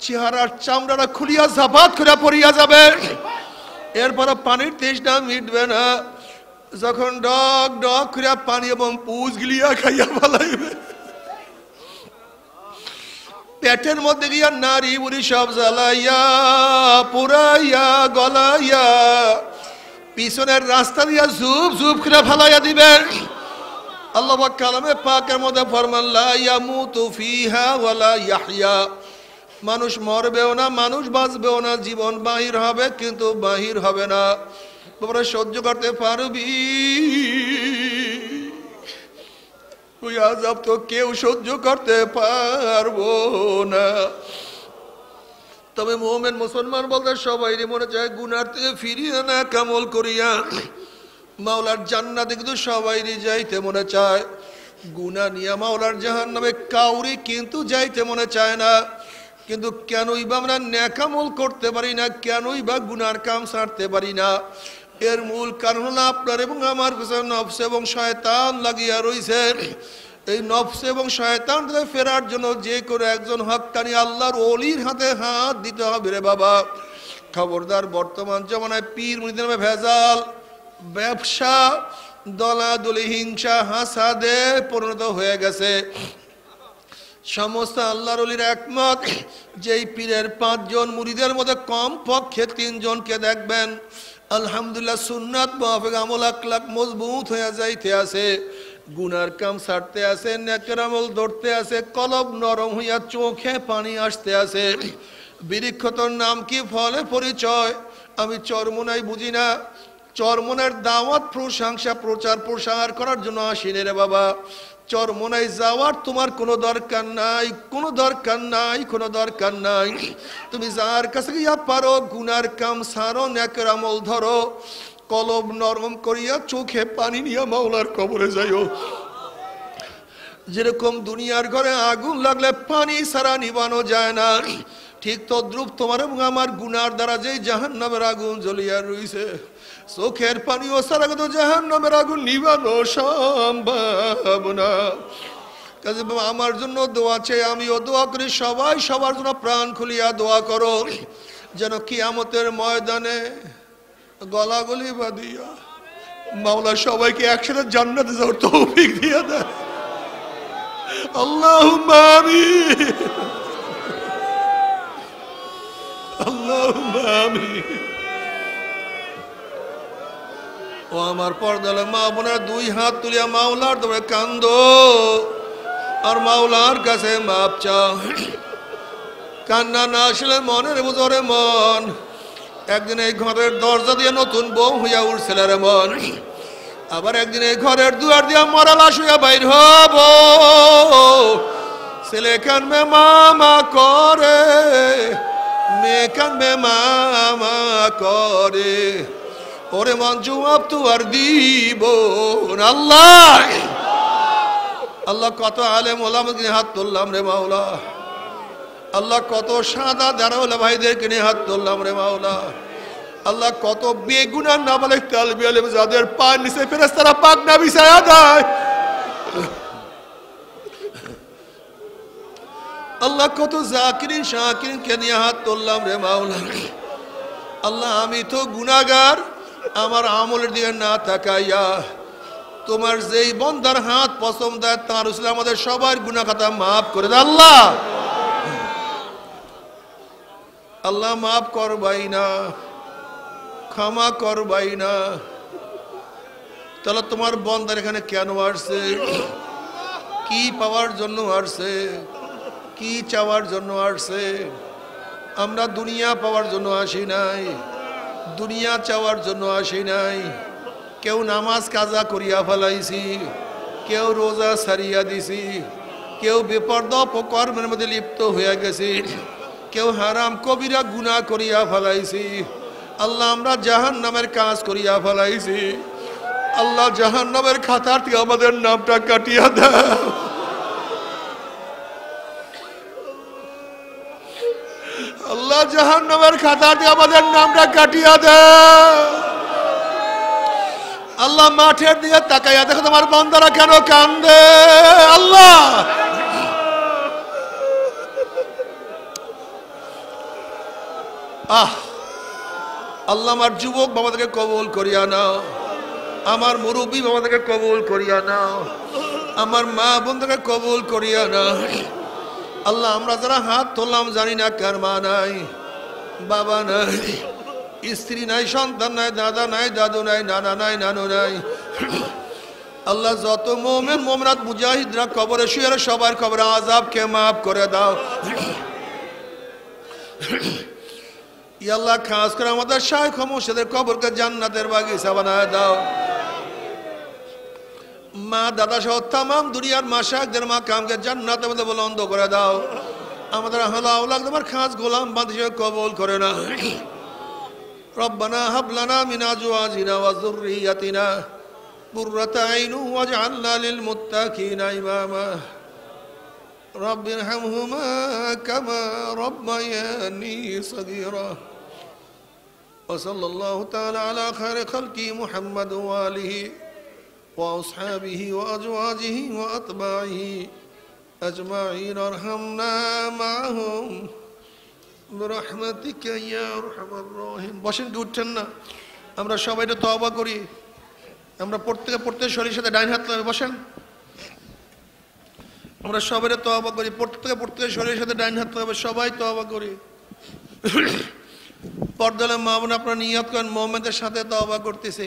চেহারার চামড়াটা খুলিয়া ঝাপাত করে পড়িয়া যাবে। এরপরে পানির তেষ্টা মিটবে না, যখন ডক ডক করে পানি এবং পুঁজ গিলিয়া খাইয়া ফেলাইবে। পেটের মধ্যে গিয়া নারী বুড়ি সব জ্বালাইয়া পুরাইয়া গলাইয়া পিছনের রাস্তা দিয়া ঝুপ ঝুপ করে ফেলাইয়া দিবেন। আল্লাহ পাক কালামে পাকের মধ্যে ফরমান লা ইয়ামুতু ফিহা ওয়ালা ইয়াহইয়া। মানুষ মরবেও না, মানুষ বাঁচবেও না, জীবন বাহির হবে কিন্তু বাহির হবে না। তোমরা সহ্য করতে পারবি? ওই আযাব তো কেউ সহ্য করতে পারবো না। তবে মুমিন মুসলমান বলতে সবাই মনে চায় গুনার থেকে ফিরিয়ে না কামল করিয়া মাওলার জান্নাতে কিন্তু সবাইরই যাইতে মনে চায়। গুনাহ নিয়ে মাওলার জাহান্নামে কাউরি কিন্তু যাইতে মনে চায় না। কিন্তু কেনই বা আমরা নেকামল করতে পারি না, কেনই বা গুনার কাম ছাড়তে পারি না? এর মূল কারণ হলো আপনার এবং আমার পিছনে নফস এবং শয়তান লাগিয়া রইছে। এই নফস এবং শয়তান থেকে ফেরার জন্য যে করে একজন হক্কানি আল্লাহর ওলির হাতে হাত দিতে হবে রে বাবা। খবরদার, বর্তমান জমানায় পীর মুরিদের নামে ভেজাল, ব্যবসা, দলাদলি, হিংসা, হাসাদে পরিণত হয়ে গেছে। সমস্ত আল্লাহর ওলির একমত, যেই পীরের 5 জন মুরিদের মধ্যে কম পক্ষে 3 জনকে দেখবেন আলহামদুলিল্লাহ সুন্নাত মুআফিক আমল আখলাক মজবুত হয়ে যাইতে আছে, গুনার কাম ছাড়তে আছে, নেকের আমল ধরতে আছে, কলব নরম হইয়া চোখে পানি আসতে আছে। বৃক্ষ তোর নাম কি, ফলে পরিচয়? আমি চরমোনাই বুঝি না। চরমোনার দাওয়াত প্রশংসা প্রচার প্রসার করার জন্য আসিনি রে বাবা। চরমোনাই যাওয়ার তোমার কোনো দরকার নাই, কোনো দরকার নাই, কোনো দরকার নাই। তুমি যার কাছে গিয়া পারো গুনার কাম সারো, নেকের আমল ধরো, কলব নরম করিয়া চোখে পানি নিয়ে মাওলার কবরে যাইও। যেরকম দুনিয়ার ঘরে আগুন লাগলে পানি ছাড়া নিবানো যায় না, ঠিক তদ্রুপ তোমার এবং আমার গুনার দ্বারা যেই জাহান্নামের আগুন জ্বলিয়া রইছে, চোখের পানিও ছাড়া তো জাহান্নামের আগুন নিবানো সম্ভব না। কাজে আমার জন্য দোয়া চাই, আমিও দোয়া করি, সবাই সবার জন্য প্রাণ খুলিয়া দোয়া করো, যেন কিয়ামতের ময়দানে গলাগলি বাঁধিয়া মাওলা সবাইকে একসাথে জান্নাতে যাওয়ার তৌফিক দিয়ে দেয়। আল্লাহুম্মা আমিন, আল্লাহুম্মা আমিন। ও আমার পর্দালে মা বোনেরা, 2 হাত তুলিয়া মাওলার দরবারে কান্দো আর মাওলার কাছে মাপ চাও। কান্না না আসলে মনের বুঝরে মন। একদিন এই ঘরের দরজা দিয়ে নতুন বউ হইয়া উঠছিল রে মন, আবার একদিন এই ঘরের দুয়ার দিয়া মরা লাশ হইয়া বাইর হব। ছেলে কানবে মামা করে, মেয়ে কানবে মামা করে, ওরে মন জবাব তো আর দিব না। আল্লাহ আল্লাহ কত আলেম ওলামাকে নিয়ে হাত তুললাম রে মাওলা। আল্লাহ কত সাদা দাঁড়াওয়ালা ভাইদেরকে নিয়ে হাত তুললাম রে মাওলা। আল্লাহ কত বেগুনার নাবালেক তালবি আলেম যাদের পার নিচে ফেরেশতারা পাক না বিছায়া দেয়। আল্লাহ কত জাকিরিন শাকিরিনকে নিয়ে হাত তুললাম রে মাওলা। আল্লাহ আমি তো গুনাহগার, আমার আমলের দিকে না তাকাইয়া তোমার যেই বন্দার হাত পছন্দ তার উসিলে আমাদের সবার গুনাহ খাতা মাফ করে দে আল্লাহ। আল্লাহ মাফ করবাই না, ক্ষমা করবাই না। তাহলে তোমার বন্দার এখানে কেন আসছে? কি পাওয়ার জন্য আসছে? কি চাওয়ার জন্য আসছে? আমরা দুনিয়া পাওয়ার জন্য আসি নাই, দুনিয়া চাওয়ার জন্য আসি নাই। কেউ নামাজ কাজা করিয়া ফেলাইছি, কেউ রোজা সারিয়া দিছি, কেউ বেপরদা অপকর্মের মধ্যে লিপ্ত হয়ে গেছি, কেউ হারাম কবিরা গুনাহ করিয়া ফেলাইছি। আল্লাহ আমরা জাহান্নামের কাজ করিয়া ফেলাইছি। আল্লাহ জাহান্নামের খাতা থেকে আমাদের নামটা কাটিয়া দাও। আল্লাহ জাহান্নামের খাতা থেকে আমাদের নামটা কাটিয়া দাও। আল্লাহ মাঠের দিকে তাকাইয়া দেখো তোমার বান্দারা কেন কান্দে। আল্লাহ আল্লাহ আমার যুবক বাবাদেরকে কবুল করিয়া নাও, আমার মুরব্বী বাবাদেরকে কবুল করিয়া নাও, আমার মা বোনদেরকে কবুল করিয়া নাও। আল্লাহ আমরা যারা হাত তুললাম জানি না কার মা নাই, বাবা নাই, স্ত্রী নাই, সন্তান নাই, দাদা নাই, দাদু নাই, নানা নাই, নানু নাই। আল্লাহ যত মোমেন মোমনাত মুজাহিদরা কবরে শুয়ে সবার কবরে আযাবকে মাফ করে দাও। ইয়া আল্লাহ খাস করে আমাদের শাইখ মুর্শিদের কবরকে জান্নাতের বাগিচা বানায় দাও। মা দাদা সহ তামাম দুনিয়ার মাশায়েখদের মাকামকে জান্নাতের মধ্যে বুলন্দ করে দাও। আমাদের আহলে আওলাদ তোমার খাস গোলাম বান্দী হিসেবে কবুল করে না। রব্বানা হাব লানা মিন আজওয়াজিনা ওয়া যুররিয়াতিনা কুররাতা আইন ওয়াজআলনা লিল মুত্তাকিনা ইমামা। রব্বিরহামহুমা কামা রব্বায়ানি সগীরা। وصلى الله تعالى على خير خلقه محمد وآله وأصحابه وأزواجه وأتباعه أجمعين ارحمنا معهم برحمتك يا أرحم الراحمين। বসেন কি উঠছেন না? আমরা সবাই তো তওবা করি। আমরা প্রত্যেকে শরীরের সাথে ডাইন হাত তুলে বসেন। আমরা সবাই তওবা করি, প্রত্যেকে শরীরের সাথে ডাইন হাত তুলে সবাই তওবা করি। পর্দালে মা বোন আপনারা নিয়ত করেন মুমিনদের সাথে তওবা করতেছে।